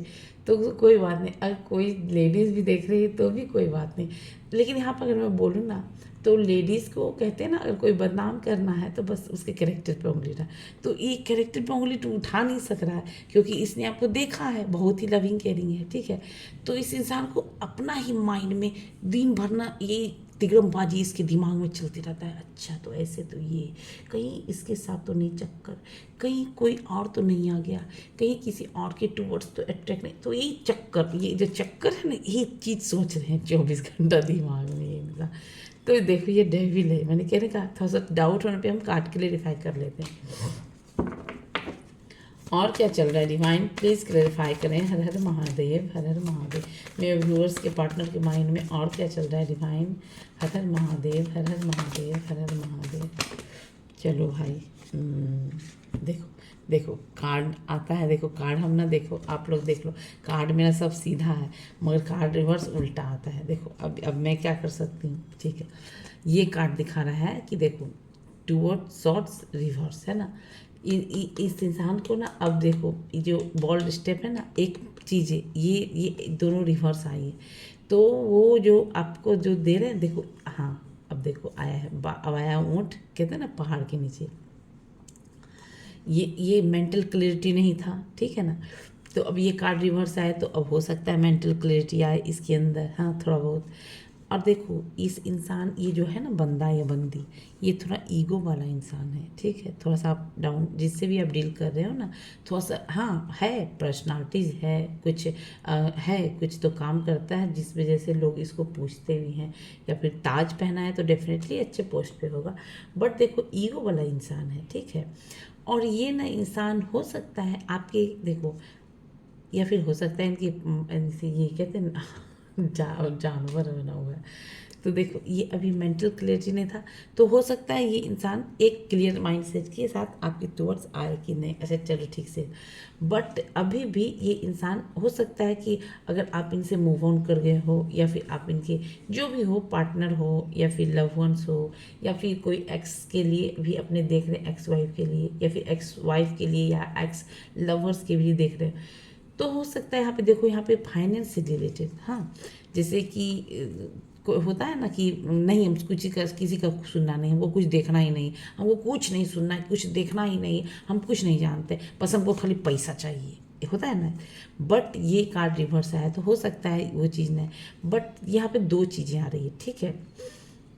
तो कोई बात नहीं, अगर कोई लेडीज़ भी देख रही है तो भी कोई बात नहीं, लेकिन यहाँ पर अगर मैं बोलूँ ना तो लेडीज़ को कहते हैं ना अगर कोई बदनाम करना है तो बस उसके कैरेक्टर पे उंगली उठा, तो ये कैरेक्टर पे उंगली तो उठा नहीं सक रहा है, क्योंकि इसने आपको देखा है बहुत ही लविंग केयरिंग है, ठीक है। तो इस इंसान को अपना ही माइंड में दिन भर ना ये तिगड़मबाजी इसके दिमाग में चलती रहता है, अच्छा तो ऐसे तो ये कहीं इसके साथ तो नहीं चक्कर, कहीं कोई और तो नहीं आ गया, कहीं किसी और के टूवर्ड्स तो अट्रैक्ट नहीं, तो यही चक्कर, ये जो चक्कर है ना ये चीज़ सोच रहे हैं 24 घंटा दिमाग में ये इनका। तो देखो ये डेविल है, मैंने कहने कहा थोड़ा सा डाउट होने पे हम काट के क्लेरिफाई कर लेते हैं और क्या चल रहा है। डिवाइन प्लीज़ क्लेरिफाई करें, हर हर महादेव हर हर महादेव। मेरे व्यूअर्स के पार्टनर के माइंड में और क्या चल रहा है डिवाइन, हर हर महादेव हर हर महादेव हर हर महादेव। चलो भाई देखो देखो कार्ड आता है, देखो कार्ड हम ना, देखो आप लोग देख लो कार्ड मेरा सब सीधा है मगर कार्ड रिवर्स उल्टा आता है। देखो अब मैं क्या कर सकती हूँ, ठीक है। ये कार्ड दिखा रहा है कि देखो टूवर्ड शॉर्ट्स रिवर्स है ना, इस इंसान को ना अब देखो ये जो बॉल्ड स्टेप है ना, एक चीज़ है ये दोनों रिवर्स आई है, तो वो जो आपको जो दे रहे हैं देखो, हाँ अब देखो आया है, अब आया ऊँट, कहते हैं ना पहाड़ के नीचे, ये मेंटल क्लैरिटी नहीं था, ठीक है ना। तो अब ये कार्ड रिवर्स आए तो अब हो सकता है मेंटल क्लैरिटी आए इसके अंदर, हाँ थोड़ा बहुत। और देखो इस इंसान, ये जो है ना बंदा या बंदी, ये थोड़ा ईगो वाला इंसान है, ठीक है। थोड़ा सा आप डाउन, जिससे भी आप डील कर रहे हो ना, थोड़ा सा हाँ है, पर्सनालिटीज़ है, कुछ है, कुछ तो काम करता है जिस वजह से लोग इसको पूछते भी हैं। या फिर ताज पहना है तो डेफिनेटली अच्छे पोस्ट पे होगा। बट देखो ईगो वाला इंसान है, ठीक है। और ये ना इंसान हो सकता है आपके, देखो, या फिर हो सकता है इनसे ये कहते हैं ना जानवर बना हुआ है। तो देखो ये अभी मेंटल क्लियरिटी नहीं था, तो हो सकता है ये इंसान एक क्लियर माइंड सेट के साथ आपके टुवर्ड्स आए कि नहीं, अच्छा चलो ठीक से। बट अभी भी ये इंसान हो सकता है कि अगर आप इनसे मूव ऑन कर गए हो, या फिर आप इनके जो भी हो, पार्टनर हो या फिर लव वंस हो, या फिर कोई एक्स के लिए भी अपने देख रहे हैं, एक्स वाइफ के लिए, या फिर एक्स वाइफ के लिए, या एक्स लवर्स के लिए देख रहे हैं, तो हो सकता है यहाँ पे देखो, यहाँ पे फाइनेंस से रिलेटेड, हाँ, जैसे कि होता है ना कि नहीं, हम किसी का सुनना नहीं, हमको कुछ देखना ही नहीं, हमको कुछ नहीं सुनना है, कुछ देखना ही नहीं, हम कुछ नहीं जानते, बस हमको खाली पैसा चाहिए, होता है ना। बट ये कार्ड रिवर्स आया, तो हो सकता है वो चीज़ नहीं। बट यहाँ पे दो चीज़ें आ रही है, ठीक है।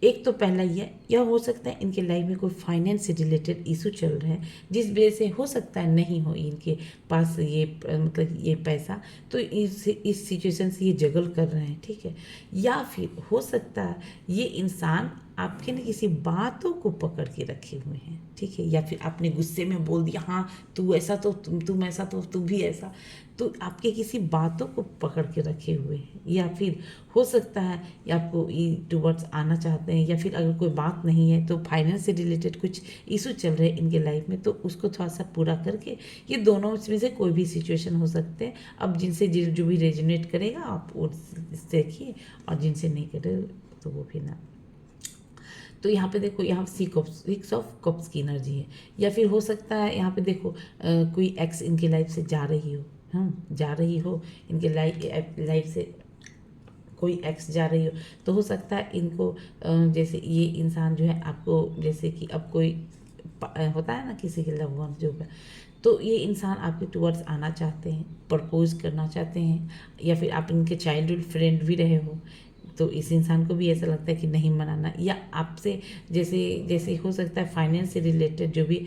एक तो पहला ये, यह हो सकता है इनके लाइफ में कोई फाइनेंस से रिलेटेड इशू चल रहे हैं, जिस वजह से हो सकता है नहीं हो इनके पास ये मतलब ये पैसा, तो इस सिचुएशन से ये जगल कर रहे हैं, ठीक है। या फिर हो सकता है ये इंसान आपके ना किसी बातों को पकड़ के रखे हुए हैं, ठीक है। या फिर आपने गुस्से में बोल दिया, हाँ तू ऐसा तो तुम ऐसा तो तू भी ऐसा, तो आपके किसी बातों को पकड़ के रखे हुए हैं। या फिर हो सकता है ये आपको टूवर्ड्स आना चाहते हैं, या फिर अगर कोई बात नहीं है तो फाइनेंस से रिलेटेड कुछ इशू चल रहे हैं इनके लाइफ में, तो उसको थोड़ा सा पूरा करके, ये दोनों में से कोई भी सिचुएशन हो सकते हैं। अब जिनसे जो भी रेजोनेट करेगा आप वो देखिए, और जिनसे नहीं करे तो वो भी ना। तो यहाँ पे देखो, यहाँ सिक्स ऑफ कप्स की एनर्जी है। या फिर हो सकता है यहाँ पे देखो कोई एक्स इनके लाइफ से जा रही हो, जा रही हो इनके लाइफ से कोई एक्स जा रही हो, तो हो सकता है इनको जैसे ये इंसान जो है आपको, जैसे कि अब कोई होता है ना किसी के लव वन जो है, तो ये इंसान आपके टुवर्ड्स आना चाहते हैं, प्रपोज करना चाहते हैं, या फिर आप इनके चाइल्डहुड फ्रेंड भी रहे हो, तो इस इंसान को भी ऐसा लगता है कि नहीं मनाना, या आपसे जैसे जैसे हो सकता है फाइनेंस से रिलेटेड जो भी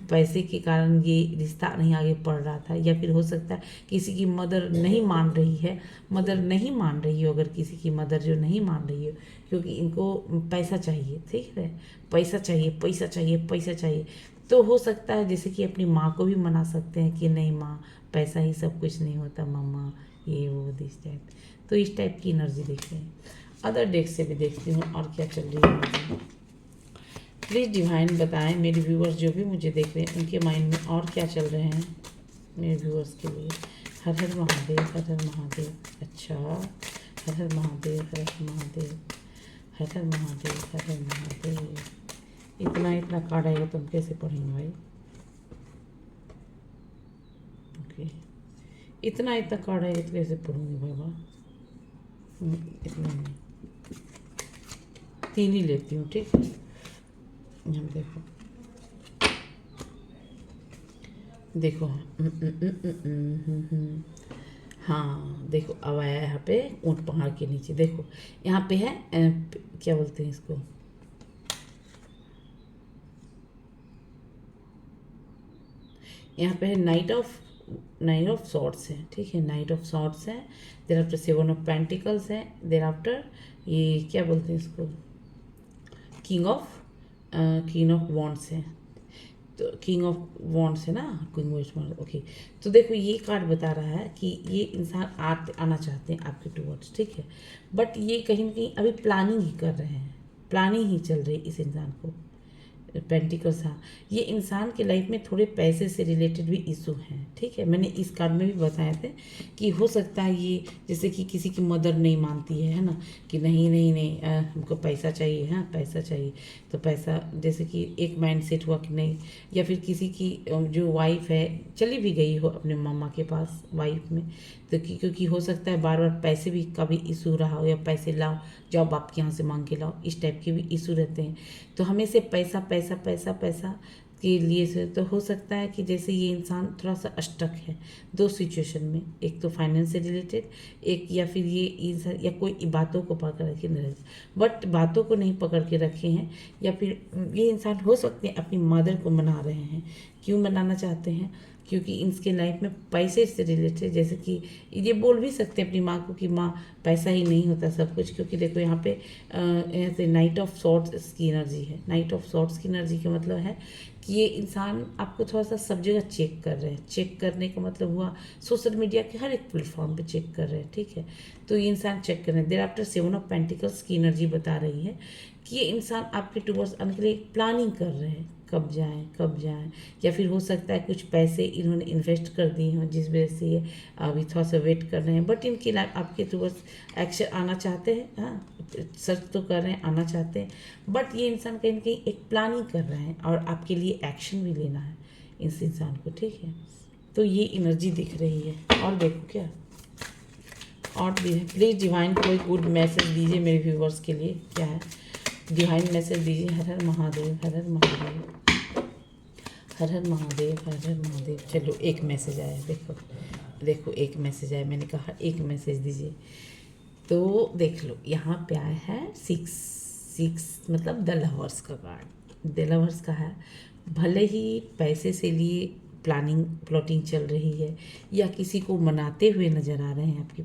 पैसे के कारण ये रिश्ता नहीं आगे बढ़ रहा था, या फिर हो सकता है किसी की मदर नहीं मान रही है, अगर किसी की मदर जो नहीं मान रही हो, क्योंकि इनको पैसा चाहिए, ठीक है, पैसा चाहिए, पैसा चाहिए, पैसा चाहिए। तो हो सकता है जैसे कि अपनी माँ को भी मना सकते हैं कि नहीं माँ, पैसा ही सब कुछ नहीं होता मम्मा, ये वो दिस टाइप। तो इस टाइप की एनर्जी देखते हैं। अदर डेक से भी देखती हूँ और क्या चल रही है। प्लीज़ डिवाइन बताएं मेरे व्यूअर्स जो भी मुझे देख रहे हैं उनके माइंड में और क्या चल रहे हैं मेरे व्यूअर्स के लिए। हर हर महादेव, हर हर महादेव। अच्छा, हर हर महादेव, हर हर महादेव, हर हर महादेव, हर हर महादेव। इतना कार्ड आएगा तो हम कैसे पढ़ेंगे भाई? ओके, इतना कार्ड आएगा तो कैसे पढ़ूंगी बाबा? इतना नहीं, 3 ही लेती हूँ, ठीक है। हम देखो देखो, हाँ देखो, अब आया यहाँ पे ऊँट पहाड़ के नीचे, देखो यहाँ पे है क्या बोलते हैं इसको, यहाँ पे है नाइट ऑफ सॉर्ड्स है, ठीक है, नाइट ऑफ सॉर्ड्स है। देर आफ्टर 7 ऑफ पेंटिकल्स है। देर आफ्टर ये क्या बोलते हैं इसको, किंग ऑफ वॉन्ड्स है। तो किंग ऑफ वॉन्ड्स है ना, किंग ऑफ वॉन्ड्स, ओके। तो देखो ये कार्ड बता रहा है कि ये इंसान आना चाहते हैं आपके टुवर्ड्स, ठीक है। बट ये कहीं ना कहीं अभी प्लानिंग ही कर रहे हैं, प्लानिंग ही चल रही इस इंसान को। पेंटिकल्स, हाँ, ये इंसान के लाइफ में थोड़े पैसे से रिलेटेड भी इशू हैं, ठीक है। मैंने इस कार्ड में भी बताए थे कि हो सकता है ये जैसे कि किसी की मदर नहीं मानती है ना, कि नहीं नहीं नहीं हमको पैसा चाहिए, हाँ पैसा चाहिए, तो पैसा जैसे कि एक माइंड सेट हुआ कि नहीं। या फिर किसी की जो वाइफ है चली भी गई हो अपने मम्मा के पास वाइफ में, तो क्योंकि हो सकता है बार बार पैसे भी का भी इशू रहा हो, या पैसे लाओ जाओ बाप के यहाँ से मांग के लाओ, इस टाइप के भी इशू रहते हैं। तो हमें से पैसा पैसा पैसा पैसा, के लिए से तो हो सकता है कि जैसे ये इंसान थोड़ा सा स्टक है दो सिचुएशन में, एक तो फाइनेंस से रिलेटेड, एक या फिर ये इंसान या कोई बातों को पकड़ के नहीं रखे, बट बातों को नहीं पकड़ के रखे हैं, या फिर ये इंसान हो सकते हैं अपनी मदर को मना रहे हैं। क्यों मनाना चाहते हैं? क्योंकि इनके लाइफ में पैसे से रिलेटेड, जैसे कि ये बोल भी सकते हैं अपनी माँ को कि माँ पैसा ही नहीं होता सब कुछ, क्योंकि देखो यहाँ पे नाइट ऑफ सॉर्ट्स की एनर्जी है। नाइट ऑफ सॉर्ट्स की एनर्जी का मतलब है कि ये इंसान आपको थोड़ा सा सब जगह चेक कर रहे हैं। चेक करने का मतलब हुआ सोशल मीडिया के हर एक प्लेटफॉर्म पे चेक कर रहे हैं, ठीक है। तो ये इंसान चेक कर रहे हैं। देर आफ्टर 7 ऑफ पेंटिकल्स की एनर्जी बता रही है कि ये इंसान आपके टूवर्ड्स आने के लिए प्लानिंग कर रहे हैं, कब जाएं, या फिर हो सकता है कुछ पैसे इन्होंने इन्वेस्ट कर दिए हों जिस वजह से ये अभी थोड़ा सा वेट कर रहे हैं, बट इनकी लाइफ आपके टूवर्ड्स एक्शन आना चाहते हैं। हाँ, सर्च तो कर रहे हैं, आना चाहते हैं, बट ये इंसान कहीं ना कहीं एक प्लानिंग कर रहे हैं और आपके लिए एक्शन भी लेना है इस इंसान को, ठीक है। तो ये एनर्जी दिख रही है। और देखो क्या और प्लीज़ डिवाइन कोई गुड मैसेज दीजिए मेरे व्यूवर्स के लिए। क्या है डिवाइन मैसेज दीजिए। हर हर महादेव, हर हर महादेव, हर हर महादेव, हर हर महादेव। चलो एक मैसेज आया, देखो एक मैसेज आया। मैंने कहा एक मैसेज दीजिए, तो देख लो यहाँ पे आया है 6 मतलब द लवर्स का कार्ड। द लवर्स का है, भले ही पैसे से लिए प्लॉटिंग चल रही है, या किसी को मनाते हुए नज़र आ रहे हैं आपकी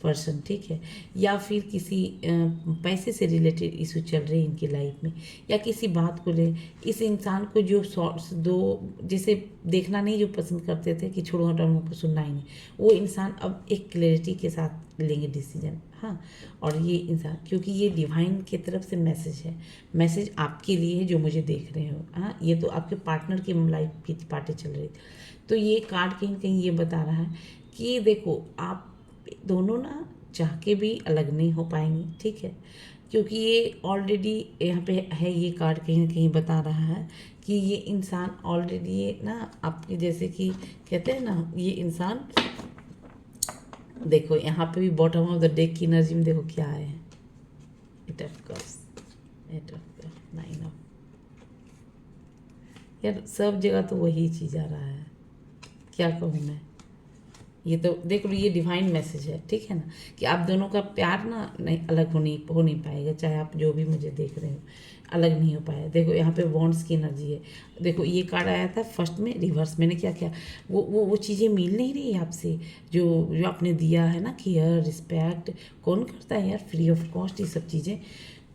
पर्सन, ठीक है, या फिर किसी पैसे से रिलेटेड इशू चल रहे हैं इनकी लाइफ में, या किसी बात को ले इस इंसान को जो शॉर्ट्स दो जैसे देखना नहीं जो पसंद करते थे कि छोड़ो हटाओ उनको सुनना ही नहीं, वो इंसान अब एक क्लैरिटी के साथ लेंगे डिसीजन। हाँ, और ये इंसान क्योंकि ये डिवाइन की तरफ से मैसेज है, मैसेज आपके लिए है जो मुझे देख रहे हो। हाँ, ये तो आपके पार्टनर की लाइफ की पार्टी चल रही, तो ये कार्ड कहीं कहीं ये बता रहा है कि देखो आप दोनों ना चाह के भी अलग नहीं हो पाएंगे, ठीक है, क्योंकि ये ऑलरेडी यहाँ पे है। ये कार्ड कहीं ना कहीं बता रहा है कि ये इंसान ऑलरेडी ये ना आपके जैसे कि कहते हैं ना, ये इंसान देखो यहाँ पे भी बॉटम ऑफ द डेक की एनर्जी में देखो क्या है, 8 of cups, 8 of cups, 9 of, यार सब जगह तो वही चीज़ आ रहा है, क्या कहूँ मैं। ये तो देख लो, ये डिवाइन मैसेज है, ठीक है ना, कि आप दोनों का प्यार ना नहीं अलग हो नहीं पाएगा, चाहे आप जो भी मुझे देख रहे हो अलग नहीं हो पाया। देखो यहाँ पे वॉन्ड्स की एनर्जी है। देखो ये कार्ड आया था फर्स्ट में रिवर्स, मैंने क्या किया, वो चीज़ें मिल नहीं रही आपसे जो जो आपने दिया है ना, केयर रिस्पेक्ट कौन करता है यार, फ्री ऑफ कॉस्ट ये सब चीज़ें,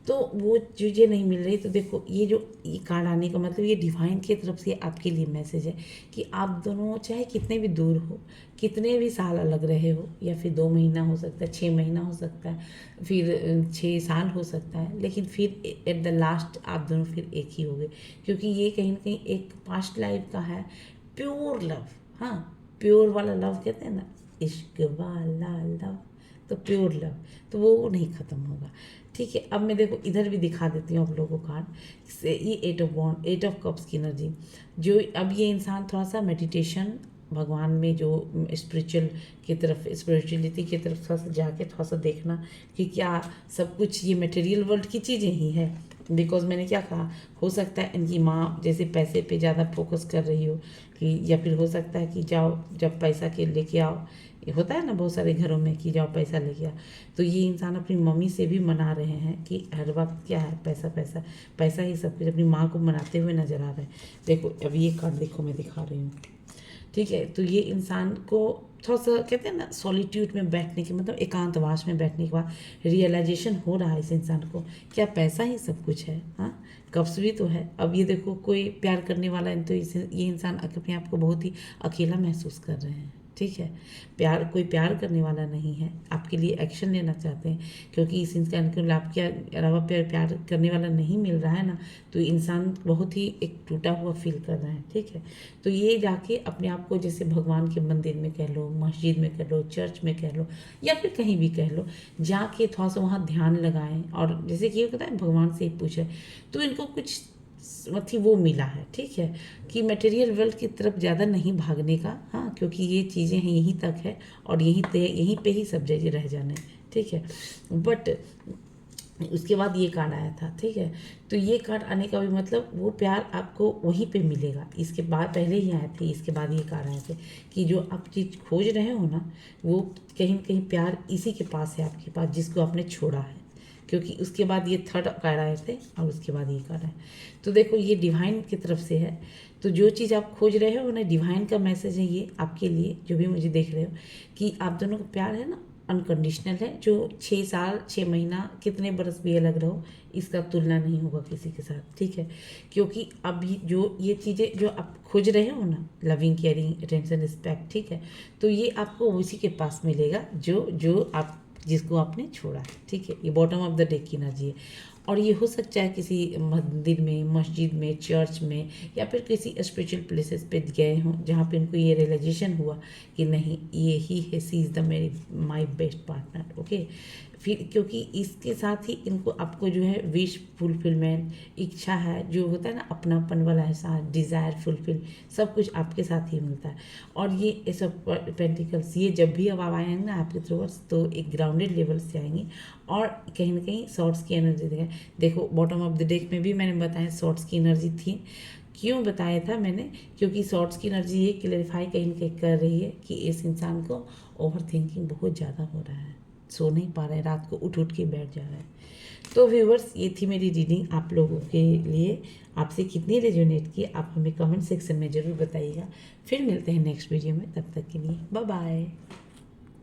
तो वो चीज़ें नहीं मिल रही। तो देखो ये कार्ड आने का मतलब ये डिवाइन की तरफ से आपके लिए मैसेज है कि आप दोनों चाहे कितने भी दूर हो, कितने भी साल अलग रहे हो, या फिर 2 महीना हो सकता है, 6 महीना हो सकता है, फिर 6 साल हो सकता है, लेकिन फिर एट द लास्ट आप दोनों फिर एक ही हो गए, क्योंकि ये कहीं ना कहीं एक पास्ट लाइफ का है प्योर लव। हाँ, प्योर वाला लव कहते हैं ना, इश्क वाला लव, तो प्योर लव तो वो नहीं ख़त्म होगा, ठीक है। अब मैं देखो इधर भी दिखा देती हूँ आप लोगों को कार्ड से, ये 8 ऑफ वॉन्ड, 8 ऑफ कप्स की एनर्जी, जो अब ये इंसान थोड़ा सा मेडिटेशन भगवान में जो स्पिरिचुअल की तरफ, स्पिरिचुअलिटी की तरफ थोड़ा सा जाके थोड़ा सा देखना कि क्या सब कुछ ये मटेरियल वर्ल्ड की चीज़ें ही है। बिकॉज मैंने क्या कहा, हो सकता है इनकी माँ जैसे पैसे पे ज़्यादा फोकस कर रही हो, कि या फिर हो सकता है कि जाओ जब पैसा के लेके आओ, ये होता है ना बहुत सारे घरों में कि जाओ पैसा लेके आओ, तो ये इंसान अपनी मम्मी से भी मना रहे हैं कि हर वक्त क्या है पैसा पैसा पैसा ही सब कुछ, अपनी माँ को मनाते हुए नजर आ रहे हैं। देखो अब ये कार्ड देखो मैं दिखा रही हूँ, ठीक है। तो ये इंसान को थोड़ा सा कहते हैं ना सॉलिट्यूड में बैठने के मतलब एकांतवास में बैठने के बाद रियलाइजेशन हो रहा है इस इंसान को, क्या पैसा ही सब कुछ है। हाँ, कब्ज भी तो है। अब ये देखो कोई प्यार करने वाला है तो ये इंसान अपने आप को बहुत ही अकेला महसूस कर रहे हैं, ठीक है। कोई प्यार करने वाला नहीं है, आपके लिए एक्शन लेना चाहते हैं, क्योंकि इस इंसान को आपके अलावा प्यार करने वाला नहीं मिल रहा है ना, तो इंसान बहुत ही एक टूटा हुआ फील कर रहा है, ठीक है। तो ये जाके अपने आप को जैसे भगवान के मंदिर में कह लो, मस्जिद में कह लो, चर्च में कह लो, या फिर कहीं भी कह लो, जाके थोड़ा सा वहाँ ध्यान लगाएं, और जैसे कि ये कहता है भगवान से ही पूछे, तो इनको कुछ मतलब वो मिला है, ठीक है, कि मटेरियल वर्ल्ड की तरफ ज़्यादा नहीं भागने का। हाँ, क्योंकि ये चीज़ें हैं यहीं तक है और यहीं पे ही सब जगह रह जाना है, ठीक है। बट उसके बाद ये कार्ड आया था, ठीक है। तो ये कार्ड आने का भी मतलब वो प्यार आपको वहीं पे मिलेगा, इसके बाद पहले ही आए थे, इसके बाद ये कार्ड आए थे कि जो आप चीज़ खोज रहे हो ना, वो कहीं न कहीं प्यार इसी के पास है आपके पास, जिसको आपने छोड़ा है। क्योंकि उसके बाद ये थर्ड कार्ड आए थे और उसके बाद ये कार्ड आए। तो देखो ये डिवाइन की तरफ से है। तो जो चीज़ आप खोज रहे हो ना, डिवाइन का मैसेज है ये आपके लिए, जो भी मुझे देख रहे हो, कि आप दोनों का प्यार है ना अनकंडीशनल है। जो 6 साल 6 महीना कितने बरस भी अलग रहो, इसका तुलना नहीं होगा किसी के साथ, ठीक है। क्योंकि अभी जो ये चीज़ें जो आप खोज रहे हो ना, लविंग, केयरिंग, अटेंशन, रिस्पेक्ट, ठीक है, तो ये आपको उसी के पास मिलेगा जो जो आप जिसको आपने छोड़ा है, ठीक है। ये बॉटम ऑफ द डेक की एनर्जी है। और ये हो सकता है किसी मंदिर में, मस्जिद में, चर्च में, या फिर किसी स्पिरिचुअल प्लेसेस पे गए हों, जहाँ पे इनको ये रियलाइजेशन हुआ कि नहीं ये ही है, सी इज़ द मेरी माई बेस्ट पार्टनर, ओके। फिर क्योंकि इसके साथ ही इनको आपको जो है विश फुलफिलमेंट, इच्छा है जो होता है ना, अपनापन वाला एहसास, डिज़ायर फुलफिल, सब कुछ आपके साथ ही मिलता है। और ये सब पेंटिकल्स ये जब भी अब आएंगे ना आपके थ्रूवर्स, तो एक ग्राउंडेड लेवल से आएंगे। और कहीं ना कहीं शॉर्ट्स की एनर्जी देखो बॉटम ऑफ द डेक में भी मैंने बताया शॉर्ट्स की एनर्जी थी। क्यों बताया था मैंने? क्योंकि शॉर्ट्स की एनर्जी ये क्लेरिफाई कहीं ना कहीं कर रही है कि इस इंसान को ओवर थिंकिंग बहुत ज़्यादा हो रहा है, सो नहीं पा रहे, रात को उठ उठ के बैठ जा रहा है। तो व्यूवर्स ये थी मेरी रीडिंग आप लोगों के लिए। आपसे कितनी रेजोनेट की आप हमें कमेंट सेक्शन में ज़रूर बताइएगा। फिर मिलते हैं नेक्स्ट वीडियो में, तब तक के लिए बाय बाय।